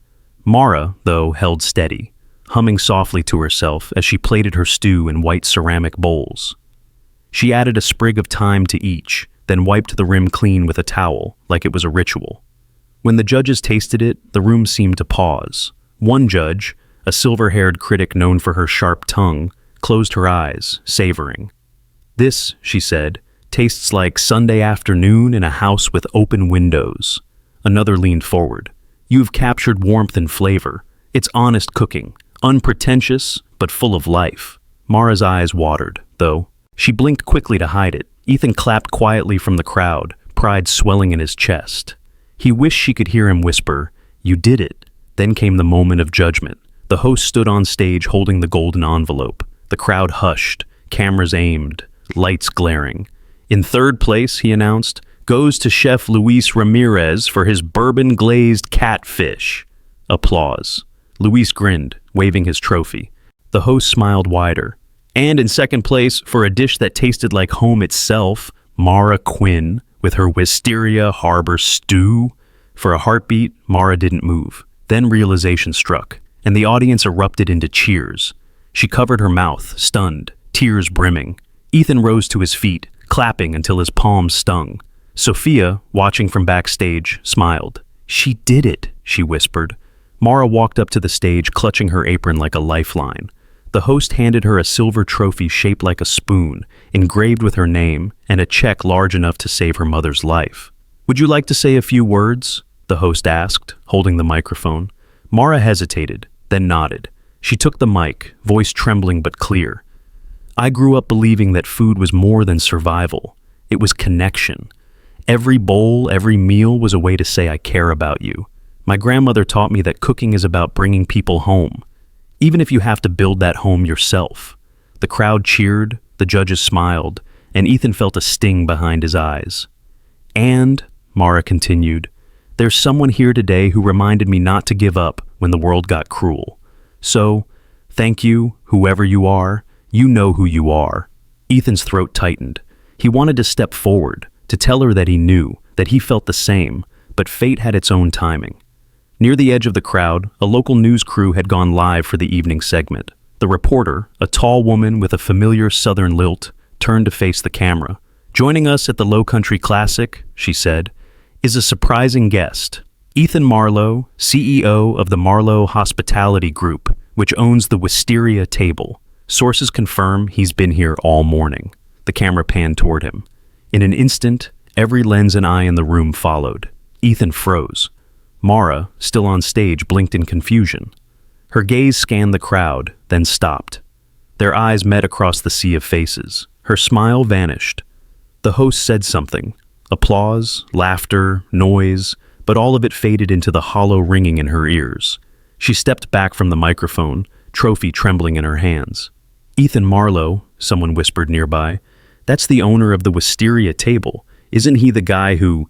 Mara, though, held steady, humming softly to herself as she plated her stew in white ceramic bowls. She added a sprig of thyme to each, then wiped the rim clean with a towel, like it was a ritual. When the judges tasted it, the room seemed to pause. One judge, a silver-haired critic known for her sharp tongue, closed her eyes, savoring. "This," she said, "tastes like Sunday afternoon in a house with open windows." Another leaned forward. "You've captured warmth and flavor. It's honest cooking, unpretentious, but full of life." Mara's eyes watered, though. She blinked quickly to hide it. Ethan clapped quietly from the crowd, pride swelling in his chest. He wished she could hear him whisper, "You did it." Then came the moment of judgment. The host stood on stage holding the golden envelope. The crowd hushed, cameras aimed, lights glaring. "In third place," he announced, "goes to Chef Luis Ramirez for his bourbon-glazed catfish." Applause. Luis grinned, waving his trophy. The host smiled wider. "And in second place, for a dish that tasted like home itself, Mara Quinn, with her Wisteria Harbor stew." For a heartbeat, Mara didn't move. Then realization struck, and the audience erupted into cheers. She covered her mouth, stunned, tears brimming. Ethan rose to his feet, clapping until his palms stung. Sophia, watching from backstage, smiled. "She did it," she whispered. Mara walked up to the stage, clutching her apron like a lifeline. The host handed her a silver trophy shaped like a spoon, engraved with her name, and a check large enough to save her mother's life. "Would you like to say a few words?" the host asked, holding the microphone. Mara hesitated, then nodded. She took the mic, voice trembling but clear. "I grew up believing that food was more than survival. It was connection. Every bowl, every meal was a way to say I care about you. My grandmother taught me that cooking is about bringing people home, even if you have to build that home yourself." The crowd cheered, the judges smiled, and Ethan felt a sting behind his eyes. "And," Mara continued, "there's someone here today who reminded me not to give up when the world got cruel. So, thank you, whoever you are. You know who you are." Ethan's throat tightened. He wanted to step forward, to tell her that he knew, that he felt the same, but fate had its own timing. Near the edge of the crowd, a local news crew had gone live for the evening segment. The reporter, a tall woman with a familiar southern lilt, turned to face the camera. "Joining us at the Low Country Classic," she said, "is a surprising guest. Ethan Marlowe, CEO of the Marlowe Hospitality Group, which owns the Wisteria Table. Sources confirm he's been here all morning." The camera panned toward him. In an instant, every lens and eye in the room followed. Ethan froze. Mara, still on stage, blinked in confusion. Her gaze scanned the crowd, then stopped. Their eyes met across the sea of faces. Her smile vanished. The host said something. Applause, laughter, noise, but all of it faded into the hollow ringing in her ears. She stepped back from the microphone, trophy trembling in her hands. "Ethan Marlowe," someone whispered nearby. "That's the owner of the Wisteria Table. Isn't he the guy who—"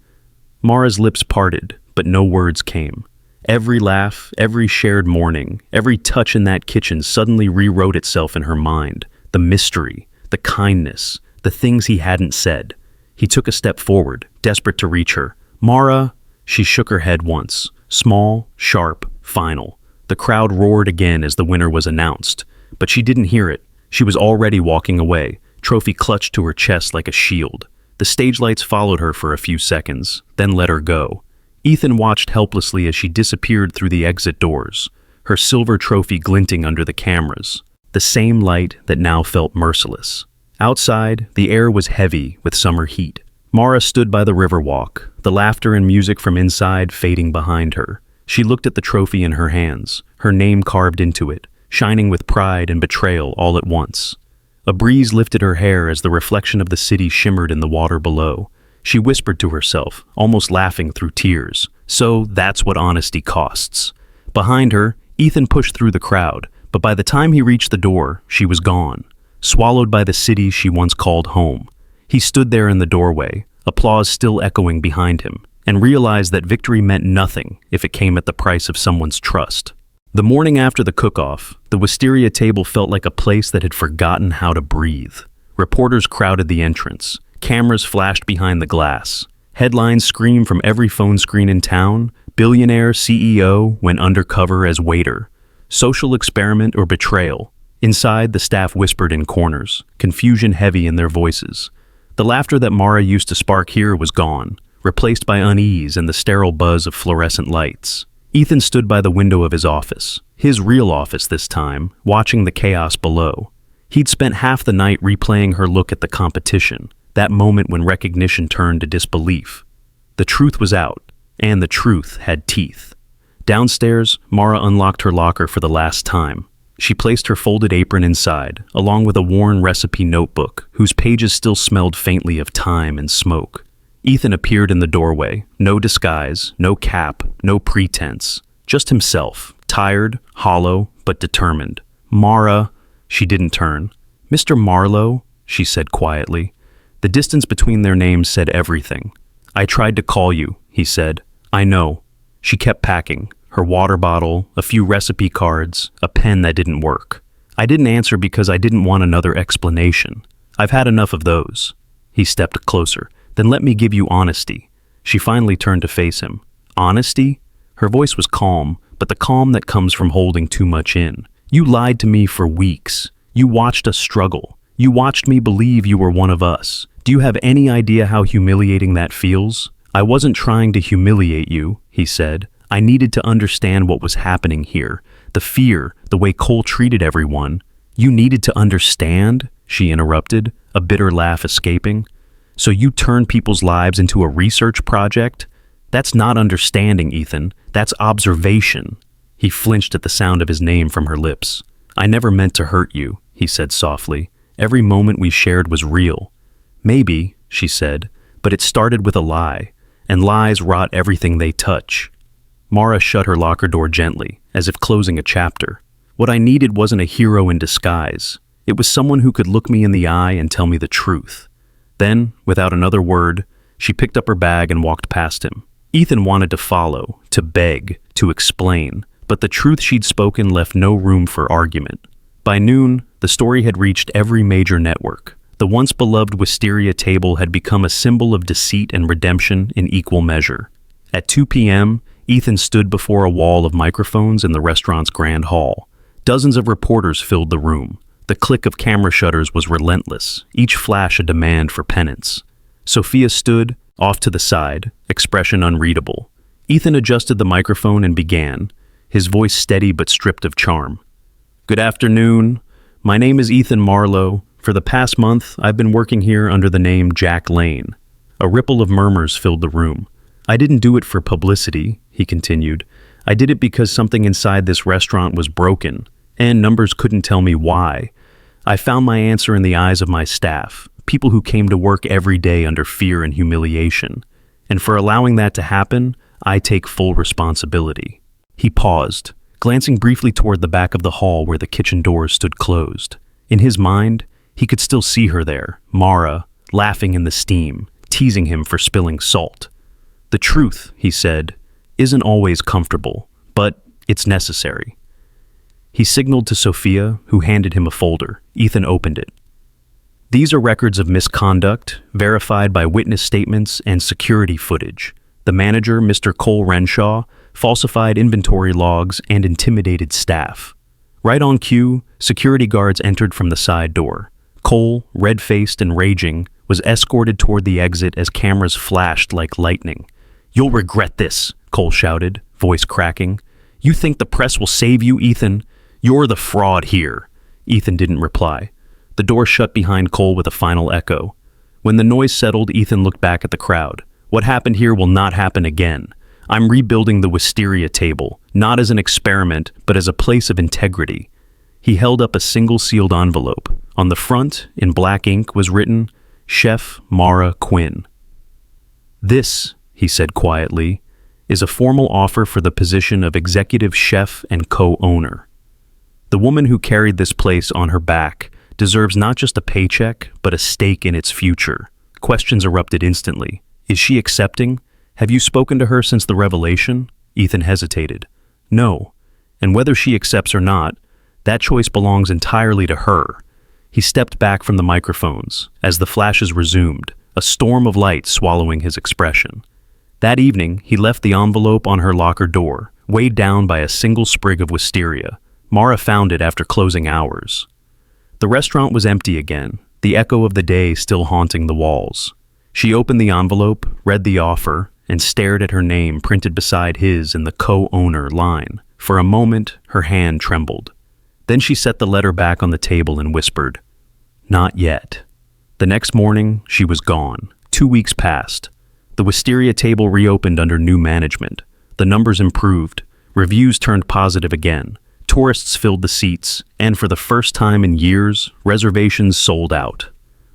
Mara's lips parted, but no words came. Every laugh, every shared morning, every touch in that kitchen suddenly rewrote itself in her mind. The mystery, the kindness, the things he hadn't said. He took a step forward, desperate to reach her. "Mara!" She shook her head once. Small, sharp, final. The crowd roared again as the winner was announced. But she didn't hear it. She was already walking away, trophy clutched to her chest like a shield. The stage lights followed her for a few seconds, then let her go. Ethan watched helplessly as she disappeared through the exit doors, her silver trophy glinting under the cameras, the same light that now felt merciless. Outside, the air was heavy with summer heat. Mara stood by the riverwalk, the laughter and music from inside fading behind her. She looked at the trophy in her hands, her name carved into it, shining with pride and betrayal all at once. A breeze lifted her hair as the reflection of the city shimmered in the water below. She whispered to herself, almost laughing through tears. So that's what honesty costs. Behind her, Ethan pushed through the crowd, but by the time he reached the door, she was gone, swallowed by the city she once called home. He stood there in the doorway, applause still echoing behind him, and realized that victory meant nothing if it came at the price of someone's trust. The morning after the cook-off, the Wisteria Table felt like a place that had forgotten how to breathe. Reporters crowded the entrance. Cameras flashed behind the glass. Headlines screamed from every phone screen in town. Billionaire CEO went undercover as waiter. Social experiment or betrayal. Inside, the staff whispered in corners, confusion heavy in their voices. The laughter that Mara used to spark here was gone, replaced by unease and the sterile buzz of fluorescent lights. Ethan stood by the window of his office, his real office this time, watching the chaos below. He'd spent half the night replaying her look at the competition, that moment when recognition turned to disbelief. The truth was out, and the truth had teeth. Downstairs, Mara unlocked her locker for the last time. She placed her folded apron inside, along with a worn recipe notebook, whose pages still smelled faintly of thyme and smoke. Ethan appeared in the doorway, no disguise, no cap, no pretense, just himself, tired, hollow, but determined. Mara, she didn't turn. Mr. Marlowe, she said quietly. The distance between their names said everything. I tried to call you, he said. I know. She kept packing, her water bottle, a few recipe cards, a pen that didn't work. I didn't answer because I didn't want another explanation. I've had enough of those. He stepped closer. Then let me give you honesty. She finally turned to face him. Honesty? Her voice was calm, but the calm that comes from holding too much in. You lied to me for weeks. You watched us struggle. You watched me believe you were one of us. Do you have any idea how humiliating that feels? I wasn't trying to humiliate you, he said. I needed to understand what was happening here. The fear, the way Cole treated everyone. You needed to understand, she interrupted, a bitter laugh escaping. So you turn people's lives into a research project? That's not understanding, Ethan. That's observation. He flinched at the sound of his name from her lips. I never meant to hurt you, he said softly. Every moment we shared was real. Maybe, she said, but it started with a lie, and lies rot everything they touch. Mara shut her locker door gently, as if closing a chapter. What I needed wasn't a hero in disguise. It was someone who could look me in the eye and tell me the truth. Then, without another word, she picked up her bag and walked past him. Ethan wanted to follow, to beg, to explain, but the truth she'd spoken left no room for argument. By noon, the story had reached every major network. The once beloved Wisteria Table had become a symbol of deceit and redemption in equal measure. At 2 p.m., Ethan stood before a wall of microphones in the restaurant's grand hall. Dozens of reporters filled the room. The click of camera shutters was relentless, each flash a demand for penance. Sophia stood, off to the side, expression unreadable. Ethan adjusted the microphone and began, his voice steady but stripped of charm. Good afternoon. My name is Ethan Marlowe. For the past month, I've been working here under the name Jack Lane. A ripple of murmurs filled the room. I didn't do it for publicity, he continued. I did it because something inside this restaurant was broken, and numbers couldn't tell me why. I found my answer in the eyes of my staff, people who came to work every day under fear and humiliation. And for allowing that to happen, I take full responsibility. He paused, glancing briefly toward the back of the hall where the kitchen doors stood closed. In his mind, he could still see her there, Mara, laughing in the steam, teasing him for spilling salt. The truth, he said, isn't always comfortable, but it's necessary. He signaled to Sophia, who handed him a folder. Ethan opened it. These are records of misconduct, verified by witness statements and security footage. The manager, Mr. Cole Renshaw, falsified inventory logs and intimidated staff. Right on cue, security guards entered from the side door. Cole, red-faced and raging, was escorted toward the exit as cameras flashed like lightning. You'll regret this, Cole shouted, voice cracking. You think the press will save you, Ethan? You're the fraud here. Ethan didn't reply. The door shut behind Cole with a final echo. When the noise settled, Ethan looked back at the crowd. What happened here will not happen again. I'm rebuilding the Wisteria Table, not as an experiment, but as a place of integrity. He held up a single sealed envelope. On the front, in black ink, was written, Chef Mara Quinn. This, he said quietly, is a formal offer for the position of executive chef and co-owner. The woman who carried this place on her back deserves not just a paycheck, but a stake in its future. Questions erupted instantly. Is she accepting? Have you spoken to her since the revelation? Ethan hesitated. No. And whether she accepts or not, that choice belongs entirely to her. He stepped back from the microphones as the flashes resumed, a storm of light swallowing his expression. That evening, he left the envelope on her locker door, weighed down by a single sprig of wisteria. Mara found it after closing hours. The restaurant was empty again, the echo of the day still haunting the walls. She opened the envelope, read the offer, and stared at her name printed beside his in the co-owner line. For a moment, her hand trembled. Then she set the letter back on the table and whispered, "Not yet." The next morning, she was gone. 2 weeks passed. The Wisteria Table reopened under new management. The numbers improved. Reviews turned positive again. Tourists filled the seats, and for the first time in years, reservations sold out.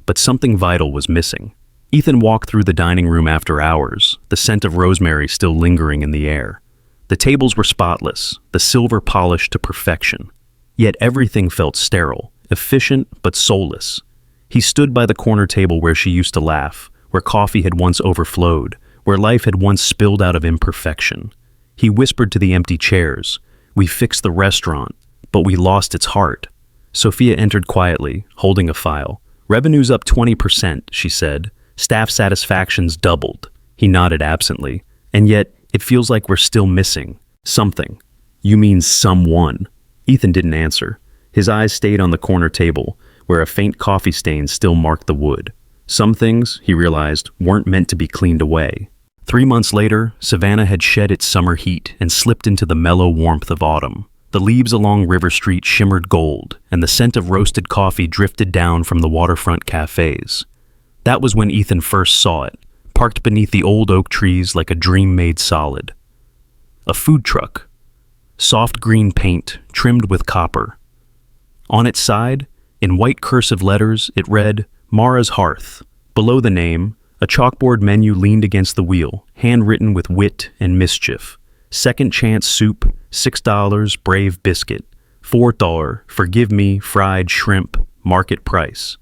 But something vital was missing. Ethan walked through the dining room after hours, the scent of rosemary still lingering in the air. The tables were spotless, the silver polished to perfection. Yet everything felt sterile, efficient but soulless. He stood by the corner table where she used to laugh, where coffee had once overflowed, where life had once spilled out of imperfection. He whispered to the empty chairs, "We fixed the restaurant, but we lost its heart." Sophia entered quietly, holding a file. "Revenue's up 20%, she said. "Staff satisfaction's doubled." He nodded absently. "And yet, it feels like we're still missing something." "You mean someone?" Ethan didn't answer. His eyes stayed on the corner table, where a faint coffee stain still marked the wood. Some things, he realized, weren't meant to be cleaned away. 3 months later, Savannah had shed its summer heat and slipped into the mellow warmth of autumn. The leaves along River Street shimmered gold, and the scent of roasted coffee drifted down from the waterfront cafes. That was when Ethan first saw it, parked beneath the old oak trees like a dream made solid. A food truck. Soft green paint, trimmed with copper. On its side, in white cursive letters, it read, "Mara's Hearth." Below the name, a chalkboard menu leaned against the wheel, handwritten with wit and mischief. Second chance soup, $6, brave biscuit. $4, forgive me, fried shrimp, market price.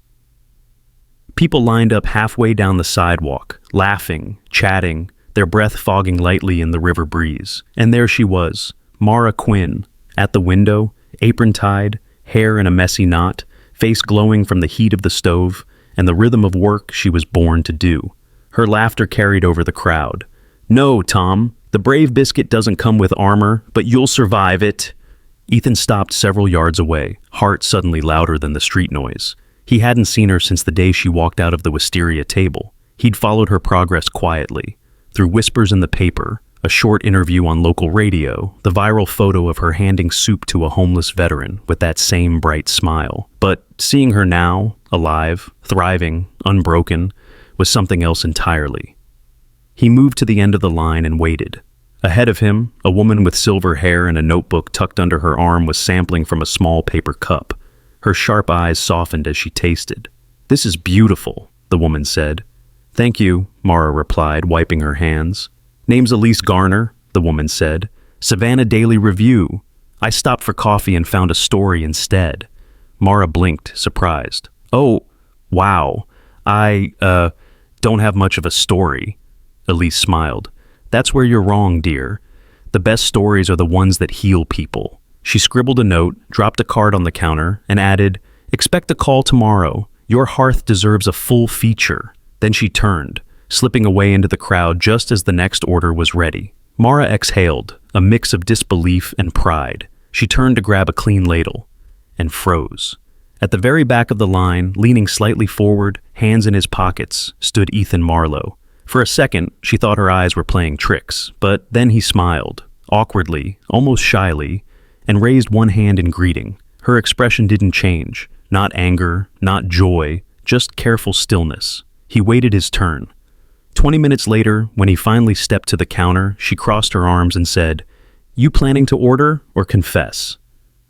People lined up halfway down the sidewalk, laughing, chatting, their breath fogging lightly in the river breeze. And there she was, Mara Quinn, at the window, apron tied, hair in a messy knot, face glowing from the heat of the stove, and the rhythm of work she was born to do. Her laughter carried over the crowd. "No, Tom, the brave biscuit doesn't come with armor, but you'll survive it." Ethan stopped several yards away, heart suddenly louder than the street noise. He hadn't seen her since the day she walked out of the Wisteria Table. He'd followed her progress quietly, through whispers in the paper, a short interview on local radio, the viral photo of her handing soup to a homeless veteran with that same bright smile. But seeing her now, alive, thriving, unbroken, was something else entirely. He moved to the end of the line and waited. Ahead of him, a woman with silver hair and a notebook tucked under her arm was sampling from a small paper cup. Her sharp eyes softened as she tasted. "This is beautiful," the woman said. "Thank you," Mara replied, wiping her hands. "Name's Elise Garner," the woman said. "Savannah Daily Review. I stopped for coffee and found a story instead." Mara blinked, surprised. "Oh, wow. I don't have much of a story." Elise smiled. "That's where you're wrong, dear. The best stories are the ones that heal people." She scribbled a note, dropped a card on the counter, and added, "Expect a call tomorrow. Your hearth deserves a full feature." Then she turned, slipping away into the crowd just as the next order was ready. Mara exhaled, a mix of disbelief and pride. She turned to grab a clean ladle, and froze. At the very back of the line, leaning slightly forward, hands in his pockets, stood Ethan Marlowe. For a second, she thought her eyes were playing tricks, but then he smiled, awkwardly, almost shyly, and raised one hand in greeting. Her expression didn't change, not anger, not joy, just careful stillness. He waited his turn. 20 minutes later, when he finally stepped to the counter, she crossed her arms and said, "You planning to order or confess?"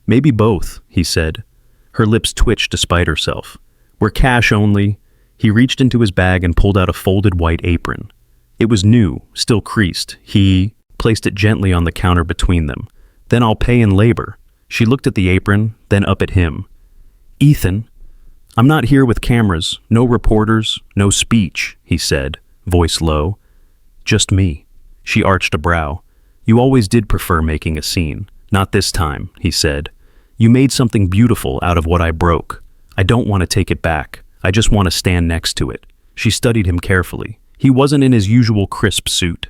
"Maybe both," he said. Her lips twitched despite herself. "We're cash only." He reached into his bag and pulled out a folded white apron. It was new, still creased. He placed it gently on the counter between them. "Then I'll pay in labor." She looked at the apron, then up at him. "Ethan, I'm not here with cameras, no reporters, no speech," he said, voice low. "Just me." She arched a brow. "You always did prefer making a scene. Not this time, he said. You made something beautiful out of what I broke. I don't want to take it back. I just want to stand next to it. She studied him carefully. He wasn't in his usual crisp suit.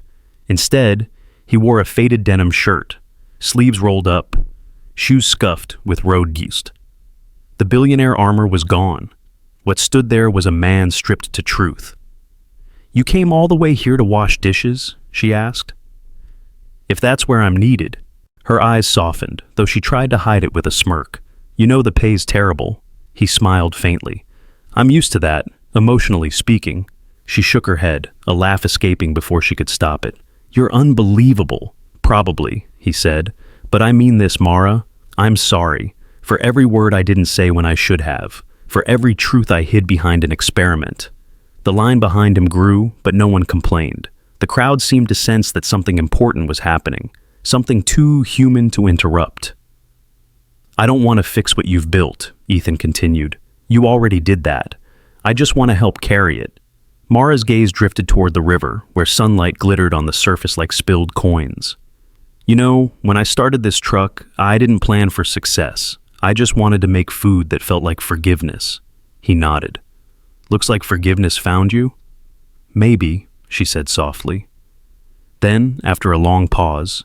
Instead, he wore a faded denim shirt, sleeves rolled up, shoes scuffed with road yeast. The billionaire armor was gone. What stood there was a man stripped to truth. You came all the way here to wash dishes? She asked. If that's where I'm needed. Her eyes softened, though she tried to hide it with a smirk. You know the pay's terrible. He smiled faintly. I'm used to that, emotionally speaking. She shook her head, a laugh escaping before she could stop it. You're unbelievable. Probably, he said. But I mean this, Mara. I'm sorry. For every word I didn't say when I should have. For every truth I hid behind an experiment. The line behind him grew, but no one complained. The crowd seemed to sense that something important was happening. Something too human to interrupt. I don't want to fix what you've built, Ethan continued. You already did that. I just want to help carry it. Mara's gaze drifted toward the river, where sunlight glittered on the surface like spilled coins. You know, when I started this truck, I didn't plan for success. I just wanted to make food that felt like forgiveness. He nodded. Looks like forgiveness found you? Maybe, she said softly. Then, after a long pause,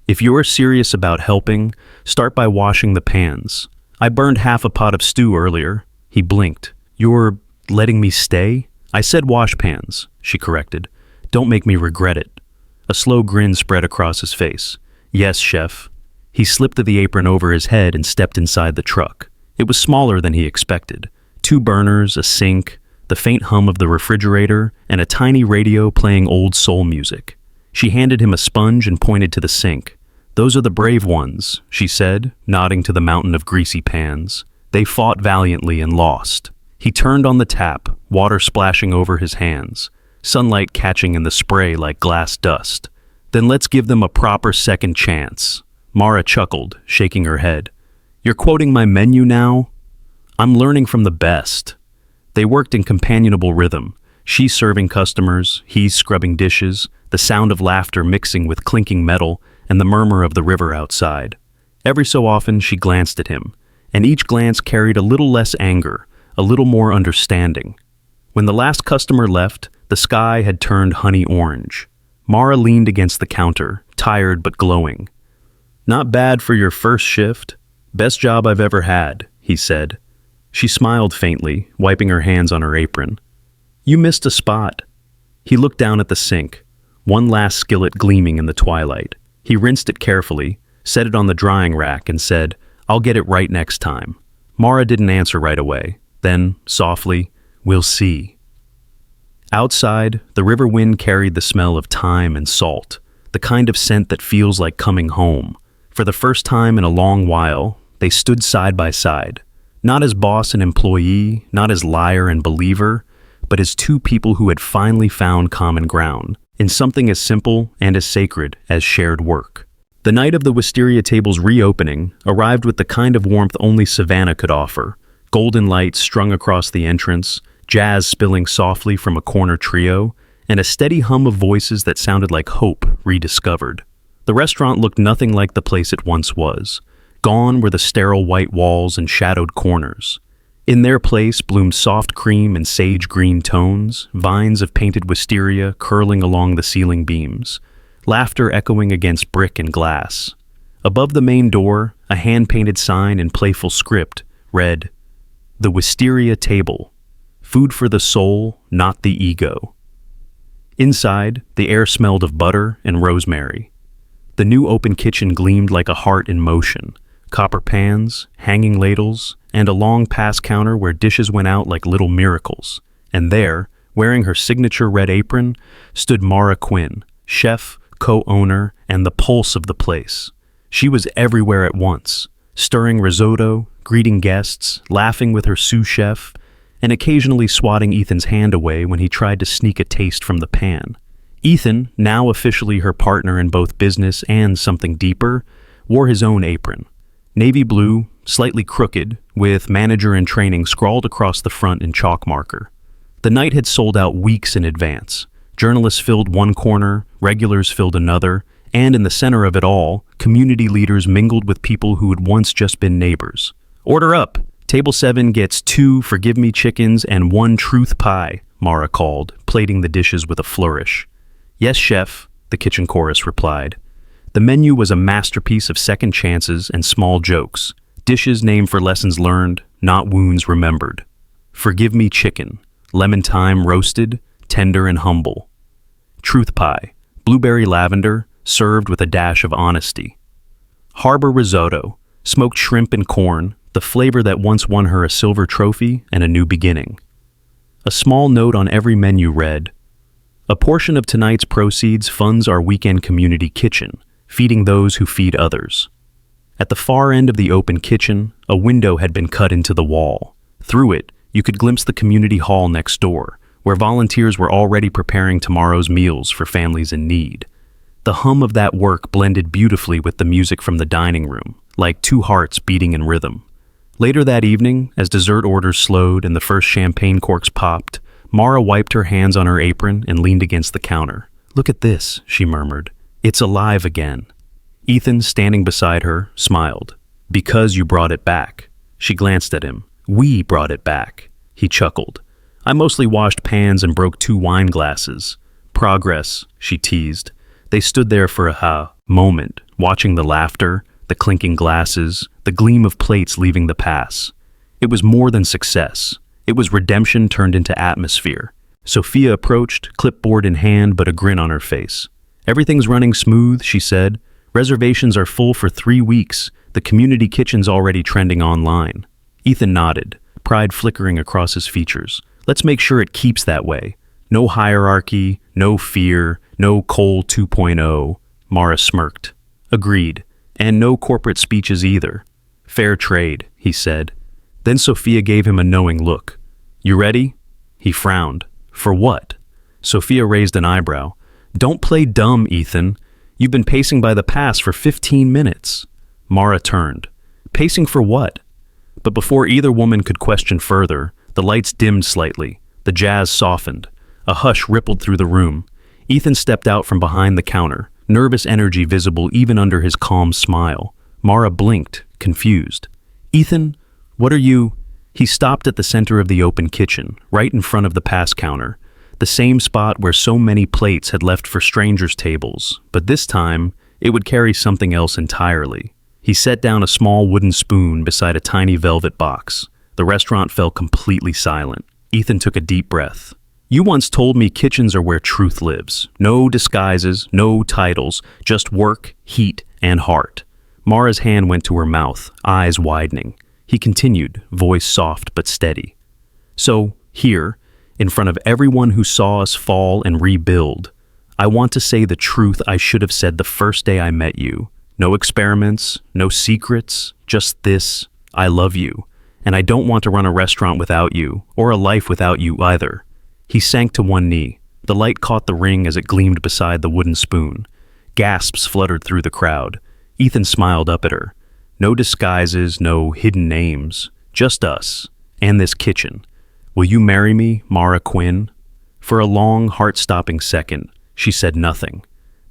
if you're serious about helping, start by washing the pans. I burned half a pot of stew earlier. He blinked. You're letting me stay? I said wash pans, she corrected. Don't make me regret it. A slow grin spread across his face. Yes, chef. He slipped the apron over his head and stepped inside the truck. It was smaller than he expected. 2 burners, a sink, the faint hum of the refrigerator, and a tiny radio playing old soul music. She handed him a sponge and pointed to the sink. Those are the brave ones, she said, nodding to the mountain of greasy pans. They fought valiantly and lost. He turned on the tap, water splashing over his hands, sunlight catching in the spray like glass dust. Then let's give them a proper second chance. Mara chuckled, shaking her head. You're quoting my menu now? I'm learning from the best. They worked in companionable rhythm, she serving customers, he scrubbing dishes, the sound of laughter mixing with clinking metal and the murmur of the river outside. Every so often she glanced at him, and each glance carried a little less anger, a little more understanding. When the last customer left, the sky had turned honey orange. Mara leaned against the counter, tired but glowing. Not bad for your first shift. Best job I've ever had, he said. She smiled faintly, wiping her hands on her apron. You missed a spot. He looked down at the sink, one last skillet gleaming in the twilight. He rinsed it carefully, set it on the drying rack, and said, I'll get it right next time. Mara didn't answer right away. Then, softly, we'll see. Outside, the river wind carried the smell of thyme and salt, the kind of scent that feels like coming home. For the first time in a long while, they stood side by side, not as boss and employee, not as liar and believer, but as 2 people who had finally found common ground in something as simple and as sacred as shared work. The night of the Wisteria Table's reopening arrived with the kind of warmth only Savannah could offer. Golden lights strung across the entrance, jazz spilling softly from a corner trio, and a steady hum of voices that sounded like hope rediscovered. The restaurant looked nothing like the place it once was. Gone were the sterile white walls and shadowed corners. In their place bloomed soft cream and sage green tones, vines of painted wisteria curling along the ceiling beams, laughter echoing against brick and glass. Above the main door, a hand-painted sign in playful script read, The Wisteria Table. Food for the soul, not the ego. Inside, the air smelled of butter and rosemary. The new open kitchen gleamed like a heart in motion. Copper pans, hanging ladles, and a long pass counter where dishes went out like little miracles. And there, wearing her signature red apron, stood Mara Quinn, chef, co-owner, and the pulse of the place. She was everywhere at once, stirring risotto, greeting guests, laughing with her sous chef, and occasionally swatting Ethan's hand away when he tried to sneak a taste from the pan. Ethan, now officially her partner in both business and something deeper, wore his own apron. Navy blue, slightly crooked, with manager in training scrawled across the front in chalk marker. The night had sold out weeks in advance. Journalists filled one corner, regulars filled another, And in the center of it all, community leaders mingled with people who had once just been neighbors. "Order up! Table 7 gets 2 forgive-me chickens and 1 truth pie," Mara called, plating the dishes with a flourish. "Yes, chef," the kitchen chorus replied. The menu was a masterpiece of second chances and small jokes, dishes named for lessons learned, not wounds remembered. Forgive me chicken, lemon thyme roasted, tender and humble. Truth pie, blueberry lavender, served with a dash of honesty. Harbor risotto, smoked shrimp and corn, the flavor that once won her a silver trophy and a new beginning. A small note on every menu read, "A portion of tonight's proceeds funds our weekend community kitchen, feeding those who feed others." At the far end of the open kitchen, a window had been cut into the wall. Through it, you could glimpse the community hall next door, where volunteers were already preparing tomorrow's meals for families in need. The hum of that work blended beautifully with the music from the dining room, like two hearts beating in rhythm. Later that evening, as dessert orders slowed and the first champagne corks popped, Mara wiped her hands on her apron and leaned against the counter. "Look at this," she murmured. "It's alive again." Ethan, standing beside her, smiled. "Because you brought it back." She glanced at him. "We brought it back." He chuckled. "I mostly washed pans and broke 2 wine glasses." "Progress," she teased. They stood there for a moment, watching the laughter, the clinking glasses, the gleam of plates leaving the pass. It was more than success. It was redemption turned into atmosphere. Sophia approached, clipboard in hand but a grin on her face. "Everything's running smooth," she said. "Reservations are full for 3 weeks. The community kitchen's already trending online." Ethan nodded, pride flickering across his features. "Let's make sure it keeps that way. No hierarchy, no fear, no Cole 2.0. Mara smirked. "Agreed. And no corporate speeches either." "Fair trade," he said. Then Sophia gave him a knowing look. "You ready?" He frowned. "For what?" Sophia raised an eyebrow. "Don't play dumb, Ethan. You've been pacing by the pass for 15 minutes. Mara turned. "Pacing for what?" But before either woman could question further, the lights dimmed slightly. The jazz softened. A hush rippled through the room. Ethan stepped out from behind the counter, nervous energy visible even under his calm smile. Mara blinked, confused. "Ethan, what are you—" He stopped at the center of the open kitchen, right in front of the pass counter. The same spot where so many plates had left for strangers' tables, but this time, it would carry something else entirely. He set down a small wooden spoon beside a tiny velvet box. The restaurant fell completely silent. Ethan took a deep breath. "You once told me kitchens are where truth lives. No disguises, no titles, just work, heat, and heart." Mara's hand went to her mouth, eyes widening. He continued, voice soft but steady. "So, here, in front of everyone who saw us fall and rebuild, I want to say the truth I should have said the first day I met you. No experiments, no secrets, just this: I love you, and I don't want to run a restaurant without you, or a life without you either." He sank to one knee. The light caught the ring as it gleamed beside the wooden spoon. Gasps fluttered through the crowd. Ethan smiled up at her. "No disguises, no hidden names, just us, and this kitchen. Will you marry me, Mara Quinn?" For a long, heart-stopping second, she said nothing.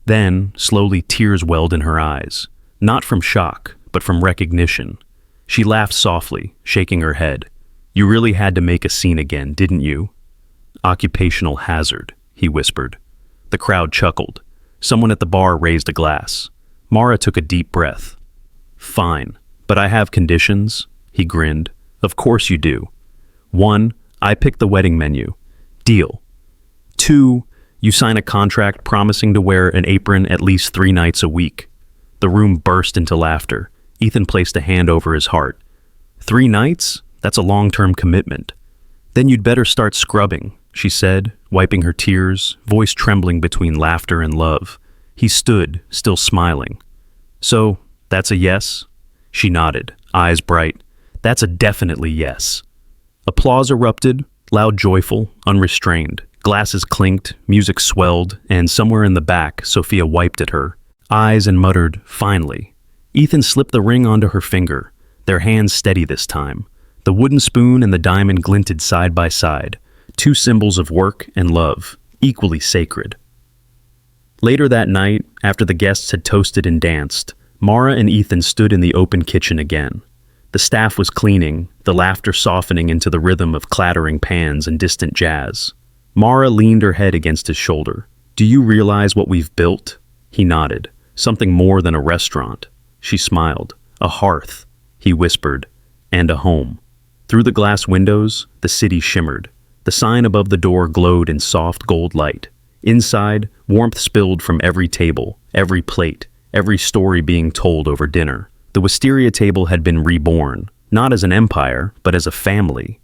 Then, slowly, tears welled in her eyes. Not from shock, but from recognition. She laughed softly, shaking her head. "You really had to make a scene again, didn't you?" "Occupational hazard," he whispered. The crowd chuckled. Someone at the bar raised a glass. Mara took a deep breath. "Fine, but I have conditions," he grinned. "Of course you do. 1, I pick the wedding menu. Deal. 2, you sign a contract promising to wear an apron at least 3 nights a week." The room burst into laughter. Ethan placed a hand over his heart. 3 nights? That's a long-term commitment." "Then you'd better start scrubbing," she said, wiping her tears, voice trembling between laughter and love. He stood, still smiling. "So, that's a yes?" She nodded, eyes bright. "That's a definitely yes." Applause erupted, loud, joyful, unrestrained. Glasses clinked, music swelled, and somewhere in the back, Sophia wiped at her eyes and muttered, "Finally." Ethan slipped the ring onto her finger, their hands steady this time. The wooden spoon and the diamond glinted side by side, 2 symbols of work and love, equally sacred. Later that night, after the guests had toasted and danced, Mara and Ethan stood in the open kitchen again. The staff was cleaning, the laughter softening into the rhythm of clattering pans and distant jazz. Mara leaned her head against his shoulder. "Do you realize what we've built?" He nodded. "Something more than a restaurant." She smiled. "A hearth," he whispered, "and a home." Through the glass windows, the city shimmered. The sign above the door glowed in soft gold light. Inside, warmth spilled from every table, every plate, every story being told over dinner. The Wisteria Table had been reborn, not as an empire, but as a family,